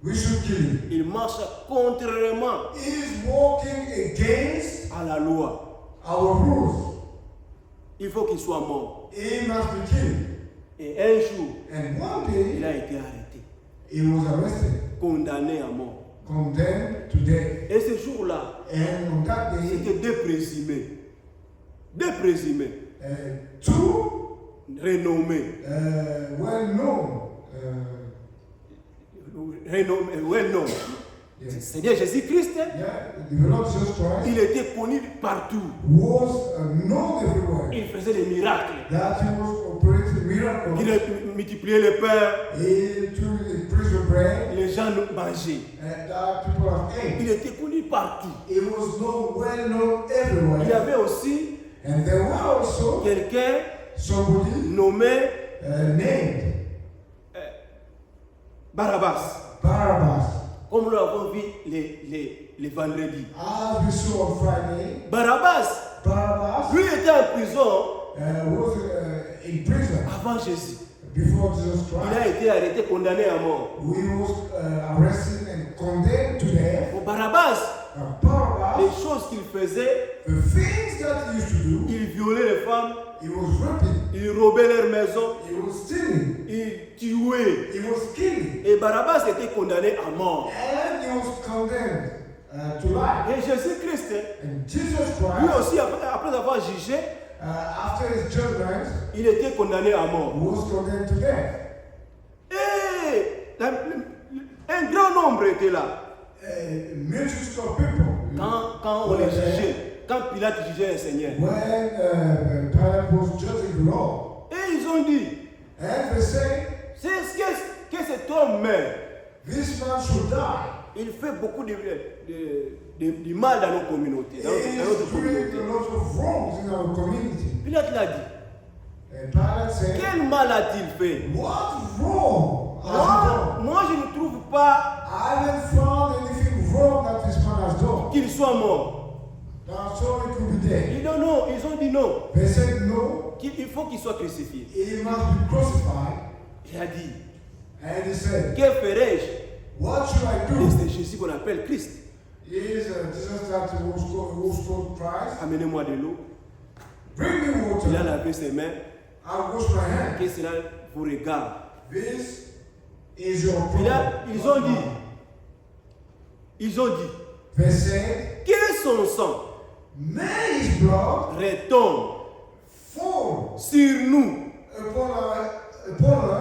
we should kill him. Il marche contrairement He's walking against à la loi. our rules. Il faut qu'il soit mort. He must be killed. Et un jour, And one il day, a été arrêté, he was arrested, condamné à mort. condemned to death. Et ce jour-là, And on that day, c'était deux présumés. Deux présumés, two renommés. well-known Well known. Yes. Seigneur Jésus-Christ, Yeah, the Lord Jesus Christ il était connu partout. was known everywhere. Il faisait des miracles. That he was operating miracles. Il a multiplié le pain. He took the priest of bread Les gens mangeaient. and that people have ate. Il était connu partout. It was known, well known Il y everywhere. avait aussi And there were also quelqu'un somebody nommé named Barabbas, Barabbas. comme nous l'avons vu les vendredis. As we saw on Friday, Barabbas, Barabbas lui était en prison was in prison avant Jésus. before Jesus Il Christ. a été arrêté, condamné à mort. He was arrested and condemned to death. Pour Barabbas, Barabbas, les choses qu'il faisait, the things that he used to do, il violait les femmes, he was raping, il robait leurs maisons, he was stealing, il tuait. he was killing, Et Barabbas était condamné à mort. and he was condemned to life. Et Jésus-Christ, And Jesus lui Christ, aussi, après avoir jugé, after his judgment, il était condamné à mort. was condemned to death. Et un grand nombre était là. A multitude of people. Quand on les jugeait, quand Pilate jugeait le Seigneur. When Pilate was judging the law, Et ils ont dit, and they say, que cet homme meurt. this man should die. Il fait beaucoup de mal dans nos communautés. Dans He notre is doing communauté. a lot of wrongs in our community. Pilate l'a dit. And Pilate said, Quel mal a-t-il fait? what wrong has he done? Moi, je ne trouve pas I haven't found anything wrong that this man has done. qu'il soit mort. That's all he could be dead. Ils ont dit non. They said, no, Il faut qu'il soit crucifié. he must be crucified. Il a dit, And he said, que ferai-je? what should I Et do? c'est Jésus qu'on appelle Christ. Is Jesus that was called Christ? Amenez-moi de l'eau. Bring me Il a water. lavé ses mains. I'll wash my hands. Que cela vous regarde. This is your Ils ont dit They said, que son sang may his blood retombe fall sur nous upon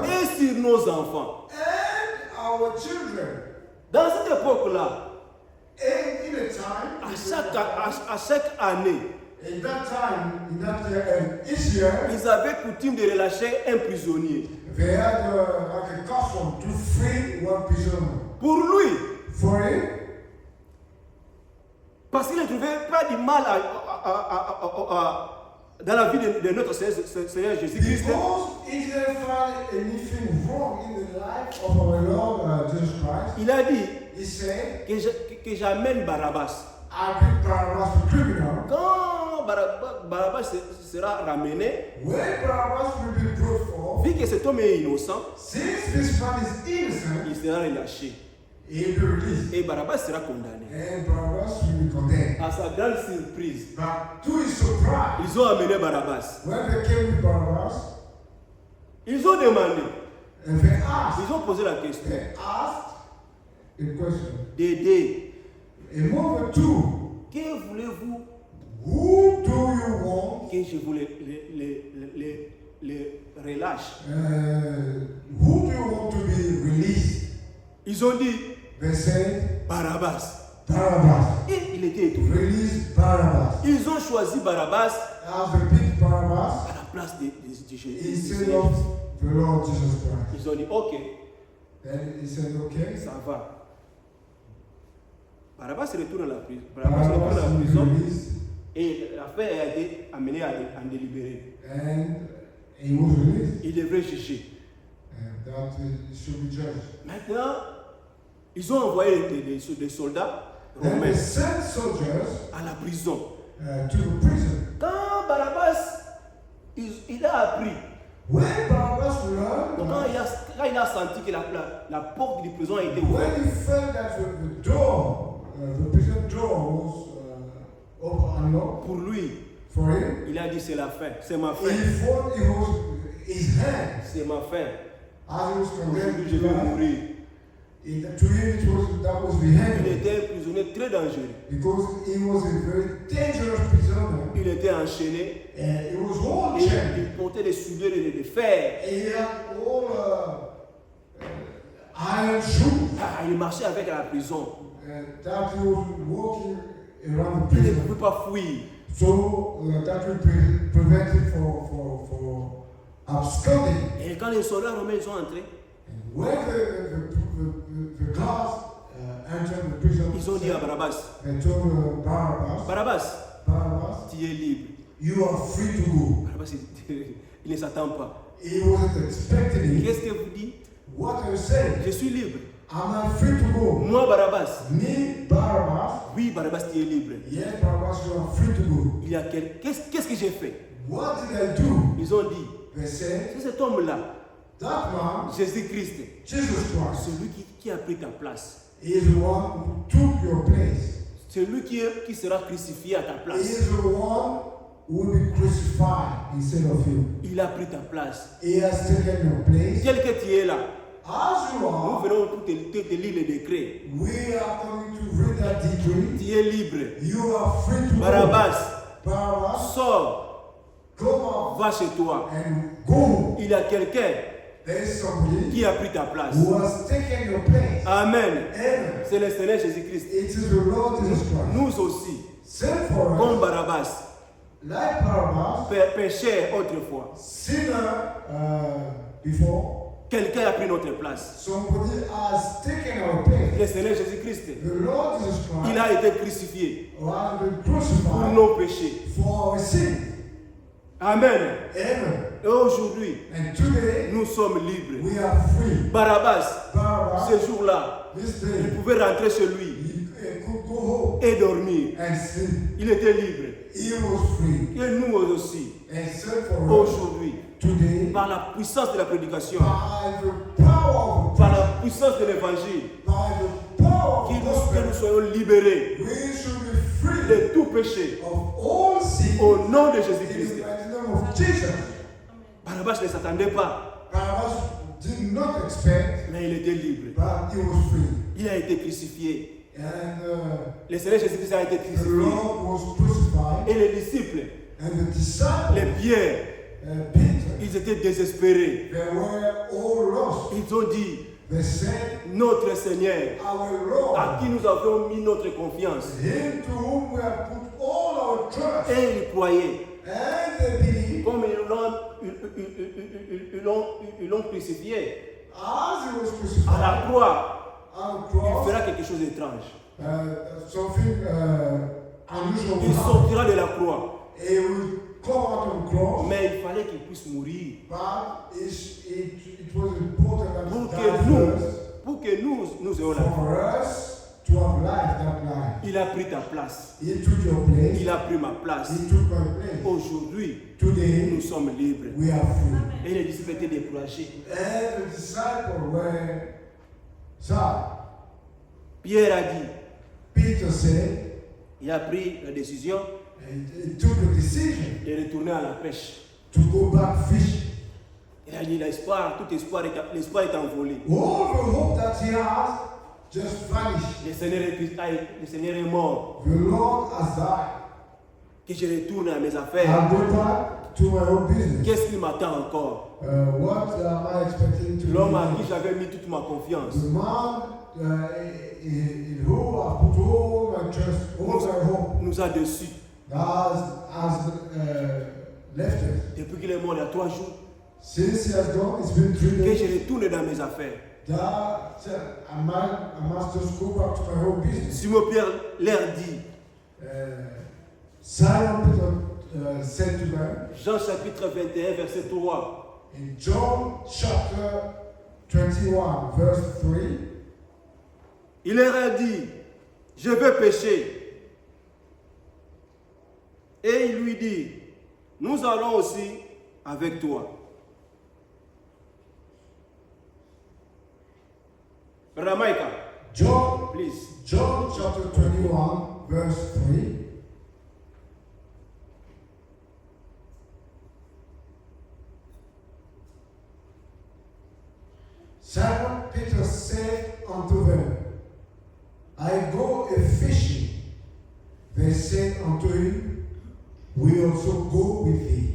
us et sur nos enfants. and our children. Dans cette époque-là, And in a time, à chaque année, in that time, in that year, each year, ils avaient coutume de relâcher un prisonnier. they had like a custom to free one prisoner. Pour lui, For him, parce qu'il ne trouvait pas du mal dans la vie de notre Seigneur Jésus-Christ. because he didn't find anything wrong in the life of our Lord Jesus Christ, Il a dit he said, que j'amène Barabbas. I bring Barabbas to criminal. Quand Barabbas sera ramené, When Barabbas will be brought forth, vu que cet homme est innocent, since this man is innocent, il sera relâché. he will be released. Et Barabbas sera condamné. And Barabbas will be condemned. À sa grande surprise, But to his surprise, ils ont amené Barabbas. when they came with Barabbas, Ils ont demandé, and they asked, ils ont posé la question a question. d'aider. A moment two, Que voulez-vous who do you want? que je vous les relâche? Who do you want to be released? Ils ont dit They said, Barabbas. Barabbas. Et il était étonné. Release Barabbas. Ils ont choisi Barabbas As they picked Barabbas à la place de Jésus. instead of the Lord Jesus Christ. Ils ont dit ok, Then he said, okay, ça va. Barabbas retourne à la prison. Barabbas retourne à Barabbas la will be prison released, et l'affaire a été amenée en délibéré. and he was released. Il devrait juger. And that he should be judged. Maintenant, ils ont envoyé des soldats Then romains they sent soldiers à la prison. to the prison. Quand Barabbas, il a appris, When Barabbas learned, quand il a senti que la porte de prison a été ouverte, when he felt that the door, the prison door was unlocked pour lui, for him, il a dit c'est la fin, c'est ma fin, he thought it was his hand. c'est ma fin. As he was condemned Aujourd'hui, je to vais die, mourir. to him that was the Il hand. était un prisonnier très dangereux. Because he was a very dangerous prisoner. Il était enchaîné And he was all et chained. il portait des soudures de fer. And he had all iron shoes. Il marchait avec la prison. that he was walking around the Il ne prison. pouvait pas fuir. So that will prevent him for absconding. Et quand les soldats romains sont entrés, And when the guards entered the prison, ils ont dit à Barabbas, they told Barabbas, Barabbas, tu es libre. you are free to go. Barabbas, il ne s'attend pas. He wasn't expecting it. Qu'est-ce que vous dites? What are you saying? Je suis libre. Am I free to go? Moi, Barabbas. Me, Barabbas? Oui, Barabbas, tu es libre. Yes, Barabbas, you are free to go. Il y a Qu'est-ce que j'ai fait? What did I do? Ils ont dit, They said, c'est cet homme-là, that man, Jésus-Christ, Jesus Christ, celui qui a pris ta place. is the one who took your place. Celui qui sera crucifié à ta He place. is the one who will be crucified instead of you. Il a pris ta place. He has taken your place. Tel que tu es là, As you nous are, venons pour te lire le décret. we are going to read that decree. Tu es libre. You are free to Barabbas, go. Barabbas, sors, come out va chez toi. and go. Il y a quelqu'un There is somebody qui a pris ta place. who has taken your place. Amen. Amen. C'est le Seigneur Jésus-Christ. It is the Lord Jesus Christ. Nous aussi, Same for us, comme Barabbas, like Barabbas, pécheurs autrefois, sinner before, quelqu'un a pris notre place. somebody has taken our place. Le Seigneur Jésus-Christ, The Lord Jesus il Christ a été crucifié has been pour crucified nos péchés. for our sins. Amen. Amen. Et aujourd'hui, And today, nous sommes libres. we are free. Barabbas, Barabbas, ce jour-là, this il day, pouvait rentrer chez lui he could go home et dormir. and sleep. Il était libre. He was free. Et nous aussi, And same for us aujourd'hui, today, par la puissance de la prédication, by the power of par la puissance de l'évangile, by the power que of nous gospel, soyons libérés we should be free de tout péché of all sin au nom de in the Jésus-Christ. mighty name of Jesus. Barabbas ne s'attendait pas, Barabbas did not expect, mais il était libre. but he was free. Il a été crucifié. And Le Seigneur Jésus-Christ a été the crucifié. Lord was crucified, Et les disciples, and the disciples, les Pierre, Peter, ils étaient désespérés. they were all lost. Ils ont dit, They said, notre Seigneur, our à qui Lord, nous avons mis notre confiance. him to whom we have put all our trust, Et ils croyaient. and they believe, Comme ils l'ont crucifié as he was à crucified la croix, on the il cross, fera quelque chose d'étrange. something unusual Il will happen. sortira de la croix. He will come out of the cross, Mais il fallait qu'il puisse mourir but it was important that pour he que died nous, first, nous ayons la vie. for us to have life, that life. Il a pris ta place. He took your place. Il a pris ma place. He took my place. Aujourd'hui, Today, nous sommes libres. we are free. Et les disciples étaient découragés. And the disciples were sad. Pierre a dit, Peter said, il a pris la décision he took a decision de retourner à la pêche. to go back fishing. Il a dit, l'espoir est envolé. All the hope that he has just vanished. Le Seigneur est mort. The Lord has died. Que je retourne à mes affaires. I'll go back to my own business. Qu'est-ce qui m'attend encore? What am I expecting to L'homme à do? qui j'avais mis toute ma confiance. The man in whom I put all my trust, all my hope, Nous a déçus. has left us. Depuis qu'il est mort il y a 3 jours. Since he has gone, it's been 3 Que days. je retourne dans mes affaires. I must just go back to my own business. Simon Pierre leur dit, Simon Peter said to them Jean chapitre 21, verset 3. in John chapter 21, verse 3, Il leur a dit, je vais pécher. Et il lui dit, nous allons aussi avec toi. Ramaika, John please. chapter 21, verse 3. Simon Peter said unto them, I go a fishing. They said unto him, we also go with thee.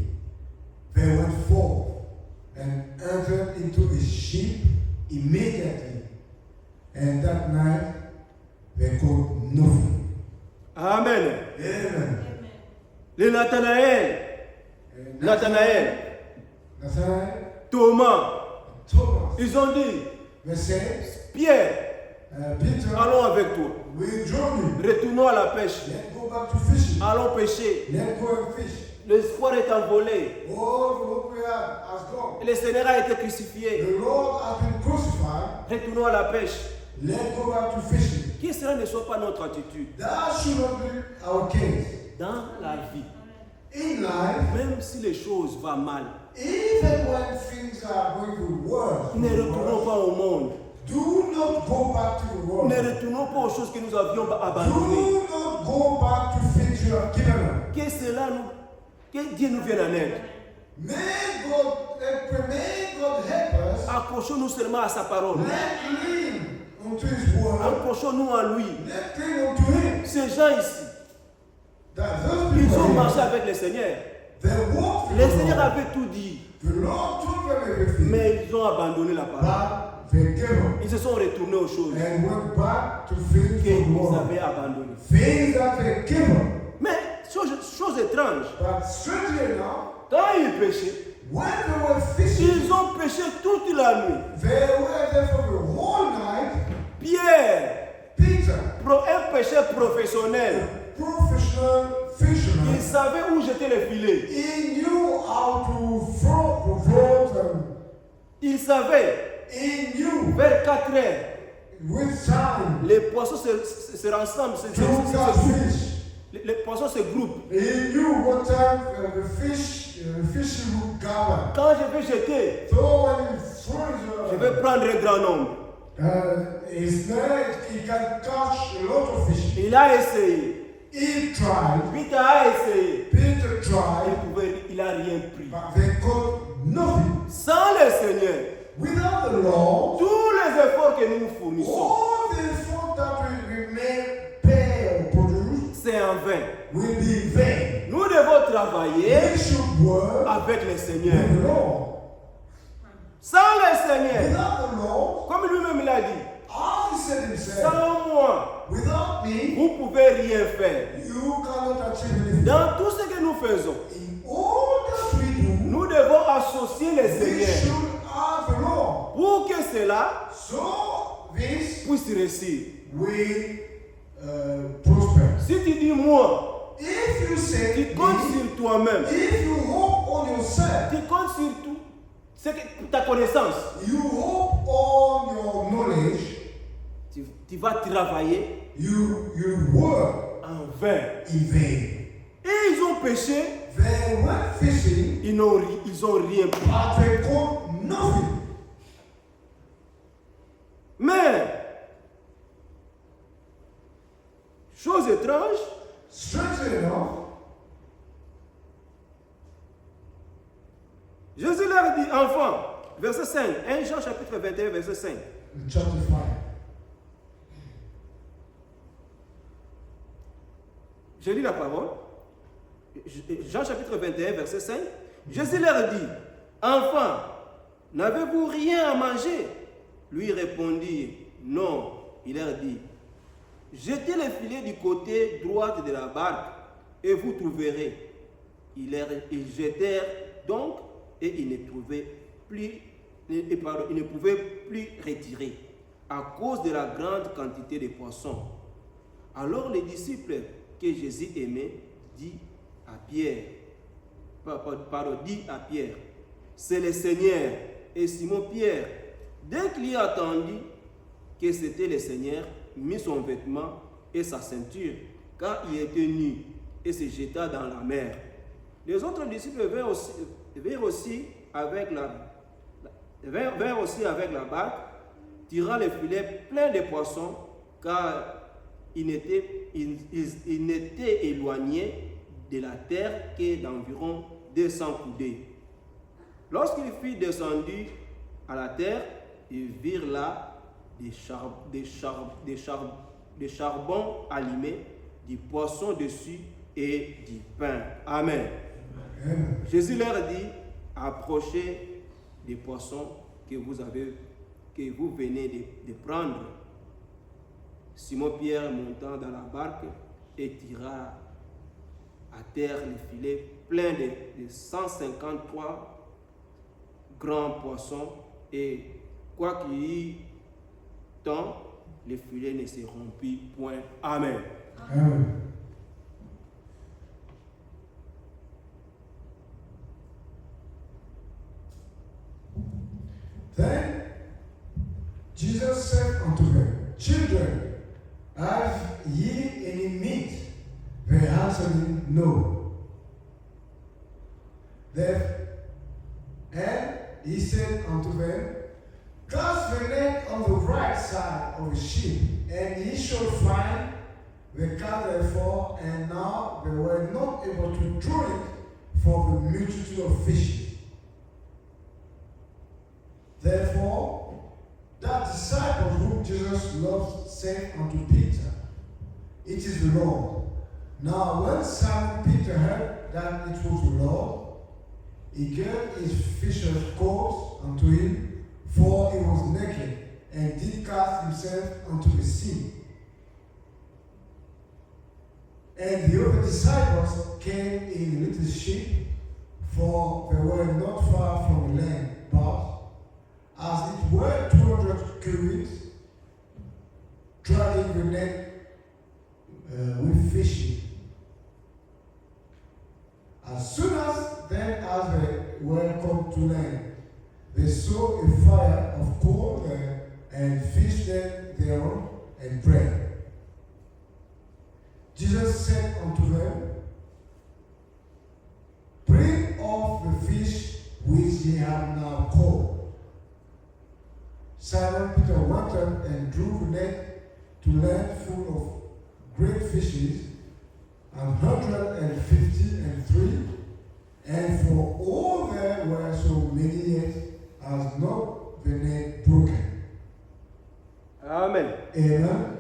They went forth and entered into a ship immediately. And that night they caught nothing. Amen. Amen. Les Nathanaël, Nathanaël, Thomas, Thomas, ils ont dit, they said, Pierre, Peter, allons avec toi. we join you. Retournons à la pêche. Let's go back to fishing. Allons pêcher. Let's go and fish. L'espoir est envolé. All the hope we have has gone. Le Seigneur a été crucifié. The Lord has been crucified. Retournons à la pêche. Let's go back to fishing. Que cela ne soit pas notre attitude That should not be our case. dans la vie. In life, Même si les choses vont mal, even when things are going to worse, ne retournons pas au monde. do not go back to the world. Ne retournons pas aux choses que nous avions abandonnées. Do not go back to things you have given up. Que cela nous, que Dieu nous vienne en aide. May God help us. Accrochons-nous seulement à sa parole. Let's lean onto His word. Accrochons-nous à lui. Let's cling onto Him. Ces gens ici, That those ils ont people, marché avec le Seigneur. they walk Le with the Seigneur Lord. avait tout dit, The Lord told them everything, mais ils ont abandonné la parole. but they gave up Ils se sont retournés aux choses and went back to things of the qu'ils world. avaient abandonnées. Things that they gave up. Mais, chose étrange, But strangely enough, quand ils péchaient, when they were fishing, ils ont péché toute la nuit. they were there for the whole night. Pierre, Peter, un pécheur professionnel, professional il fisherman, savait où jeter les filets. he knew how to throw the boat and Il savait, he knew vers 4 heures, which time les poissons se rassemblent, to catch fish. les poissons se groupent. He knew what time the fishing would gather. Quand je vais jeter, So when he je throws vais prendre un grand nombre. his net, he can catch a lot of fish. Il a essayé. He tried, Peter a essayé. Peter tried, Il n'a rien pris. but they caught nothing. Sans le Seigneur, Without the Lord, tous les efforts que nous fournissons, all the effort that we may pay or produce c'est en vain. will be vain. Nous devons travailler We should work avec le Seigneur. with the Lord. Sans le Seigneur, Without the Lord, comme lui-même l'a dit, as he said himself, sans moi, without me, vous ne pouvez rien faire. you cannot achieve anything. Dans tout ce que nous faisons, In all that we do, nous devons associer le we Seigneur should have the Lord. pour que cela So this puisse réussir. will prosper. Si tu dis moi, If you say tu comptes me, sur toi-même, if you hope on yourself, tu comptes sur tout, c'est que ta connaissance, you hope on your knowledge, tu vas travailler you work en vain. in vain. Et ils ont péché, They went fishing, ils ont rien pris. but they caught nothing. Mais, chose étrange, Strangely enough, Jésus leur dit, enfant, verset 5, 1 Jean chapitre 21, verset 5. in chapter 5, Je lis la parole. Jean chapitre 21, verset 5. Jésus leur dit, enfant, n'avez-vous rien à manger? Lui répondit, non. Il leur dit, jetez les filets du côté droit de la barque et vous trouverez. Ils jetèrent donc et ils ne pouvaient plus retirer à cause de la grande quantité de poissons. Alors les disciples que Jésus aimait dit à Pierre, c'est le Seigneur. Et Simon-Pierre, dès qu'il a entendu que c'était le Seigneur, mit son vêtement et sa ceinture, car il était nu, et se jeta dans la mer. Les autres disciples vinrent aussi avec la barque, tirant les filets pleins de poissons, car il n'était éloigné de la terre que d'environ 200 coudées. Lorsqu'il fut descendu à la terre, ils virent là des charbons allumés, du poisson dessus et du pain. Amen. Amen. Jésus leur dit, approchez des poissons que vous venez de prendre. Simon-Pierre montant dans la barque et tira à terre les filets pleins de 153 grands poissons, et quoi qu'il y eût tant, les filets ne se rompirent point. Amen. Amen. Then Jesus said unto them, Children, have ye any meat? They answered him, No. And he said unto them, Cast the net on the right side of the ship, and ye shall find. They cast therefore, and now they were not able to draw it for the multitude of fishes. Therefore, that disciple whom Jesus loved said unto Peter, It is the Lord. Now when Simon Peter heard that it was the Lord, he gave his fisher's coat unto him, for he was naked, and did cast himself unto the sea. And the other disciples came in a little ship, for they were not far from the land, but as it were 200 cubits, dragging the net with fishing. As soon as then as they were come to land, they saw a fire of coal there, and fish thereon, and bread. Jesus said unto them, Bring off the fish which ye have now caught. Simon Peter went up and drew the net to land full of great fishes, 153, and for all there were so many yet as not the net broken. Amen. Amen.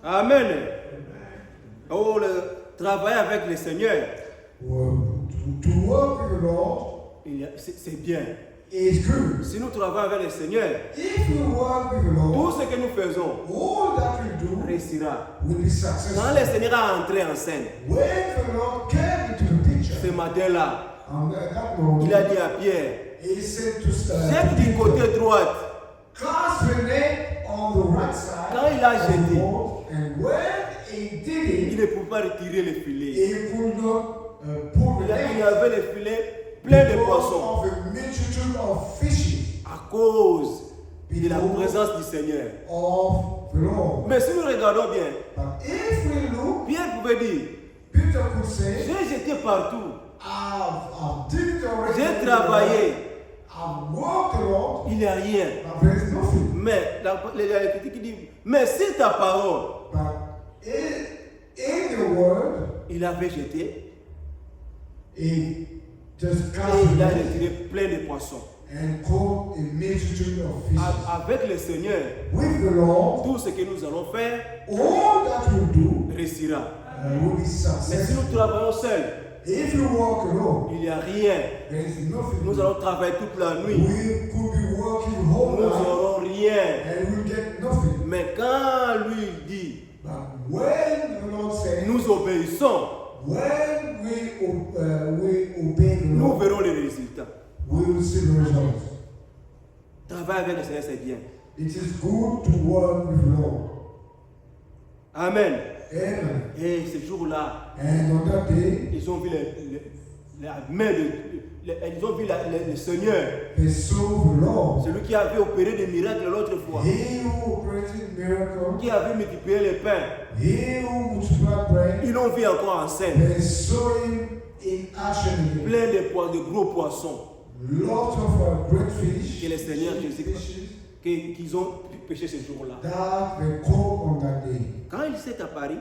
Amen. Oh, le travail avec le Seigneur, To work with the Lord c'est bien. is good. Si nous travaillons avec le Seigneur, If we work with the tout Lord, ce que nous faisons all that we do réussira. will be Quand successful. le Seigneur a entré en scène, When the Lord came into the ce picture, matin-là, on that moment, il a dit à Pierre, he said to jette du côté droit. cast the net on the right side. Quand il a of the jeté, boat, and when he did il it, ne pouvait pas retirer le filet. he could not pull the Il y net avait le filet plein de because poissons of a multitude of fishes à cause de la présence du Seigneur. of the Lord. Mais si nous regardons bien, But if we look, Pierre pouvait dire, Peter could say, j'ai jeté partout, I've did it already. j'ai travaillé, I've worked a lot, il n'y a rien. but there is nothing. Mais la critique dit, mais c'est ta parole. But in the word, Il avait jeté he just et cast il a the net retiré plein de poissons. and caught a multitude of fishes. Avec le Seigneur, With the Lord, tout ce que nous allons faire all that we do réussira. will be Mais si nous successful. travaillons seuls, If you walk alone, il n'y a rien. there is nothing. Nous allons travailler toute la nuit. We could be working Nous whole night n'aurons rien. and we'll get nothing. Mais quand lui dit, But when the Lord says, nous obéissons, when we obey the nous Lord, verrons les résultats. we will see the results. Travailler avec le Seigneur, c'est bien. It is good to work with the Lord. Amen. Amen. Et ce jour-là, And on that day, ils ont vu la main ils ont vu le Seigneur, they saw the Lord. celui qui avait opéré des miracles l'autre fois, He who operated miracles, qui avait multiplié les pains. he who multiplied bread, Ils l'ont vu encore en scène, they saw him in action again. plein de gros poissons Lots of great fish, que le Seigneur Jésus, fishes qu'ils ont pêché ce jour-là. that they caught on that day. Quand il s'est apparu,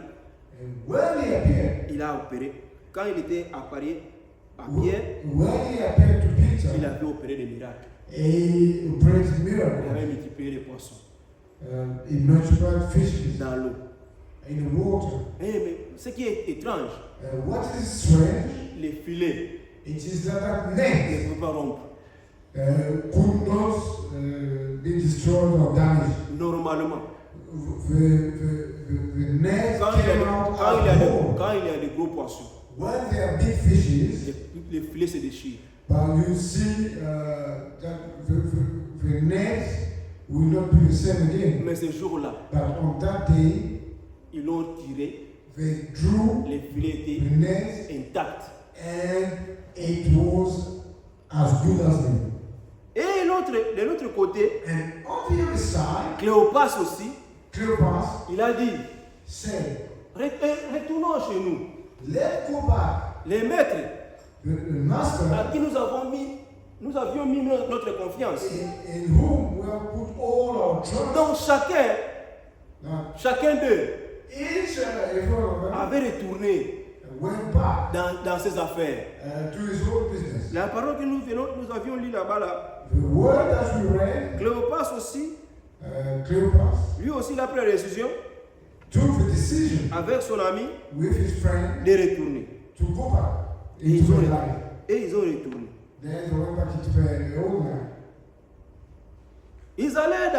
And when he appeared, il a opéré. Quand il était apparu à Pierre, when he appeared to il Peter, avait opéré des miracles. he operated Il miracles. avait multiplié les poissons He multiplied fishes dans l'eau. in the water. Mais ce qui est étrange, What is strange, les filets it is that ne net peuvent pas rompre. could not be destroyed or damaged. Normalement. The net Quand il, y a came de- out quand il y a as de- whole. quand il y a de gros poissons, When there are big fishes, les filets se déchirent. but you see that the net will not be the same again. Mais ce jour-là, But on that day, ils l'ont tiré, they drew les filets the étaient net intacts. and it was as good as new. Et de l'autre côté, And on the other side, Cléopas aussi, Cleopas il a dit, said, retournons chez nous. let's go back. Les maîtres The master à qui nous avions mis notre confiance. in whom we have put all our trust. Donc Now, chacun d'eux each and every one of them avait retourné went back dans ses affaires. to his own business. La parole que nous avions lu là-bas, là, The word that we read, Cléopas aussi, Cleopas lui aussi, il a pris la décision took the decision avec son ami with his friend de retourner. to go back Et ils into ont, the life. et ils ont retourné. Then they went back into the old life. Ils allaient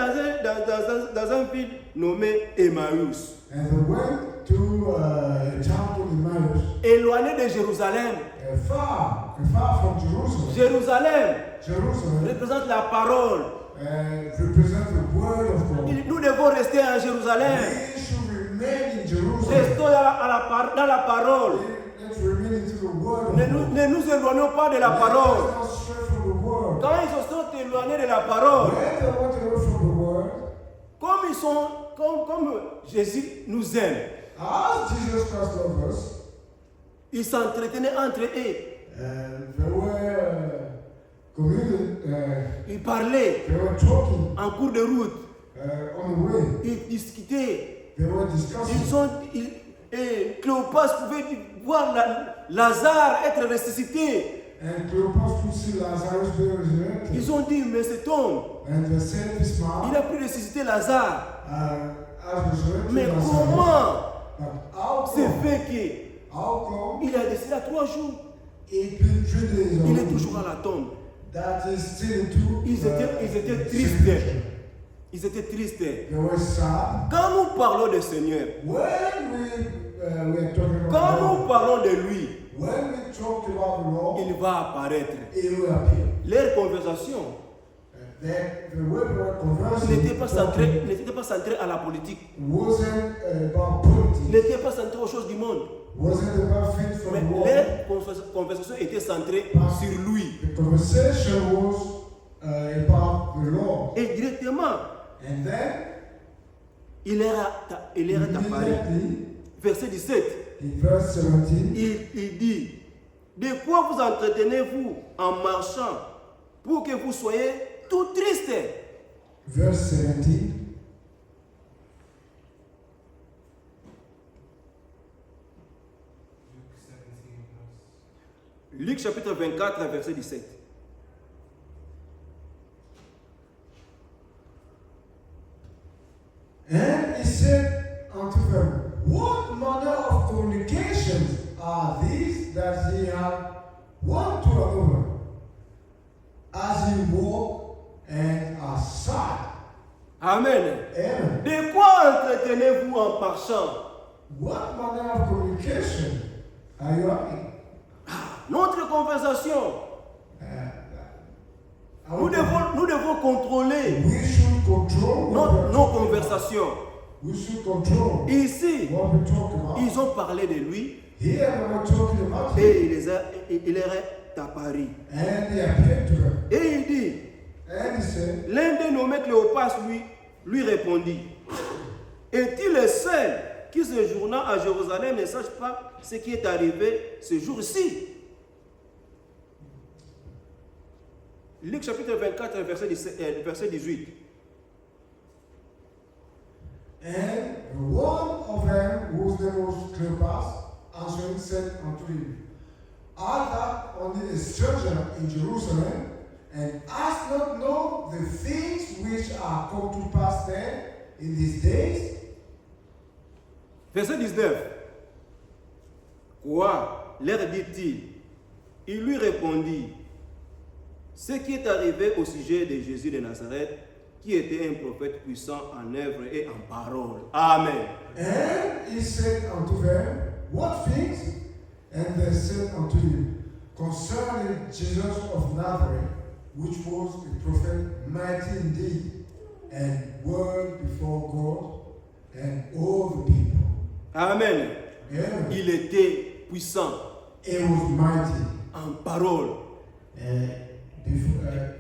dans un ville nommé Emmaüs, And they went to a town called Emmaus, éloigné de Jérusalem. far from Jerusalem. Jérusalem Jerusalem représente la parole. represents the word of God. Nous devons rester à Jérusalem. We should remain in Jerusalem. Restons dans la parole. Let's remain into the word of Ne God. nous éloignons pas de la Let parole. us not stray from the word. Quand ils se sont éloignés de la parole, When they want to go from the word, comme Jésus nous aime, as Jesus Christ loved us, ils s'entretenaient entre eux. they were Ils parlaient they were talking en cours de route. on the way. Ils discutaient. They were discussing. Et Cléopas pouvait voir Lazare être ressuscité. And Cleopas could see Lazarus being resurrected. Ils ont dit, mais cet homme, And they said this man il a pu ressusciter Lazare. has resurrected Mais Lazarus. comment But how c'est come? fait How come? qu'il a décédé à 3 jours? It's been 3 days Il est already. toujours à la tombe. That is still two. Ils étaient tristes. Ils étaient tristes. They were sad. Quand nous parlons du Seigneur, When we're talking quand about nous parlons de lui, when we talk about the Lord, il va apparaître. it will appear. Leur conversation The way we were conversing n'était pas centrée à la politique, wasn't about politics, n'était pas centrée aux choses du monde. wasn't about things from Mais the world. leur conversation était centrée sur lui. The conversation was about the Lord. Et directement, And then, il est apparu. immediately, Verset 17, in verse 17, il dit, de quoi vous entretenez-vous en marchant pour que vous soyez tout tristes? verse 17, Luc chapitre 24, verset 17. and he said unto them, what manner of communications are these that ye have one to another, as ye walk and are sad? Amen. Amen. De quoi entretenez-vous en marchant? What manner of communication are you having? Notre conversation, nous devons contrôler We should control what we're nos talking about. conversations. We should control Ici, what we talk about. ils ont parlé de lui Here they were talking about him, et il est apparu. and he appeared to them. Et il dit, And he said, l'un des nommés Cléopas lui répondit, est-il le seul qui séjournant à Jérusalem ne sache pas ce qui est arrivé ce jour-ci? Luc chapitre 24, verset 18. and one of them, whose name was Cleopas, answering said unto him, art thou only a stranger in Jerusalem, and hast not known the things which are come to pass there in these days? Verset 19. Quoi? Leur dit-il. Il lui répondit, Ce qui est arrivé au sujet de Jésus de Nazareth, qui était un prophète puissant en œuvre et en parole. Amen. And he said unto them, what things? And they said unto him, concerning Jesus of Nazareth, which was a prophet mighty indeed, and word before God and all the people. Amen. Amen. Il était puissant It was mighty. en parole.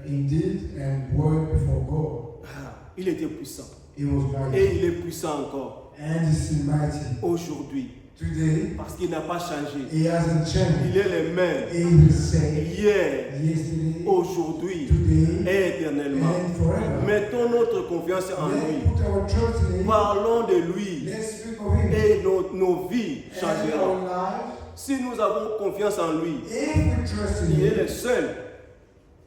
Indeed, and word before God. Il était puissant. It was Et mighty. il est puissant encore And he's still mighty. aujourd'hui. Today, Parce qu'il n'a pas changé. he hasn't Il changed. est le même. He is the same Hier, yesterday, aujourd'hui today, et éternellement. and forever. Mettons notre confiance en Let's lui. put our trust in him. Parlons de lui. Let's speak of him. Et nos vies And changeront. our lives, Si nous avons confiance en lui, if we trust in il est him, le seul.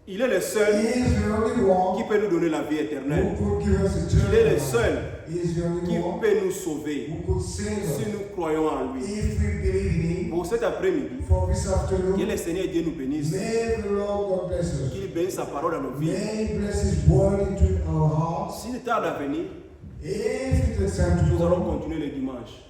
Il est le seul he is the only qui one peut nous donner la vie who éternelle. could give us Il est le eternal seul life. He is the only qui one peut nous sauver who could save si us nous croyons en lui. if we believe in him. Pour cet après-midi, For this que afternoon, le Seigneur Dieu nous bénisse, may the Lord God bless us. qu'il bénisse sa parole dans nos vies. May he bless his word into our hearts. S'il tarde à venir, If it is time to nous allons go, continuer le dimanche.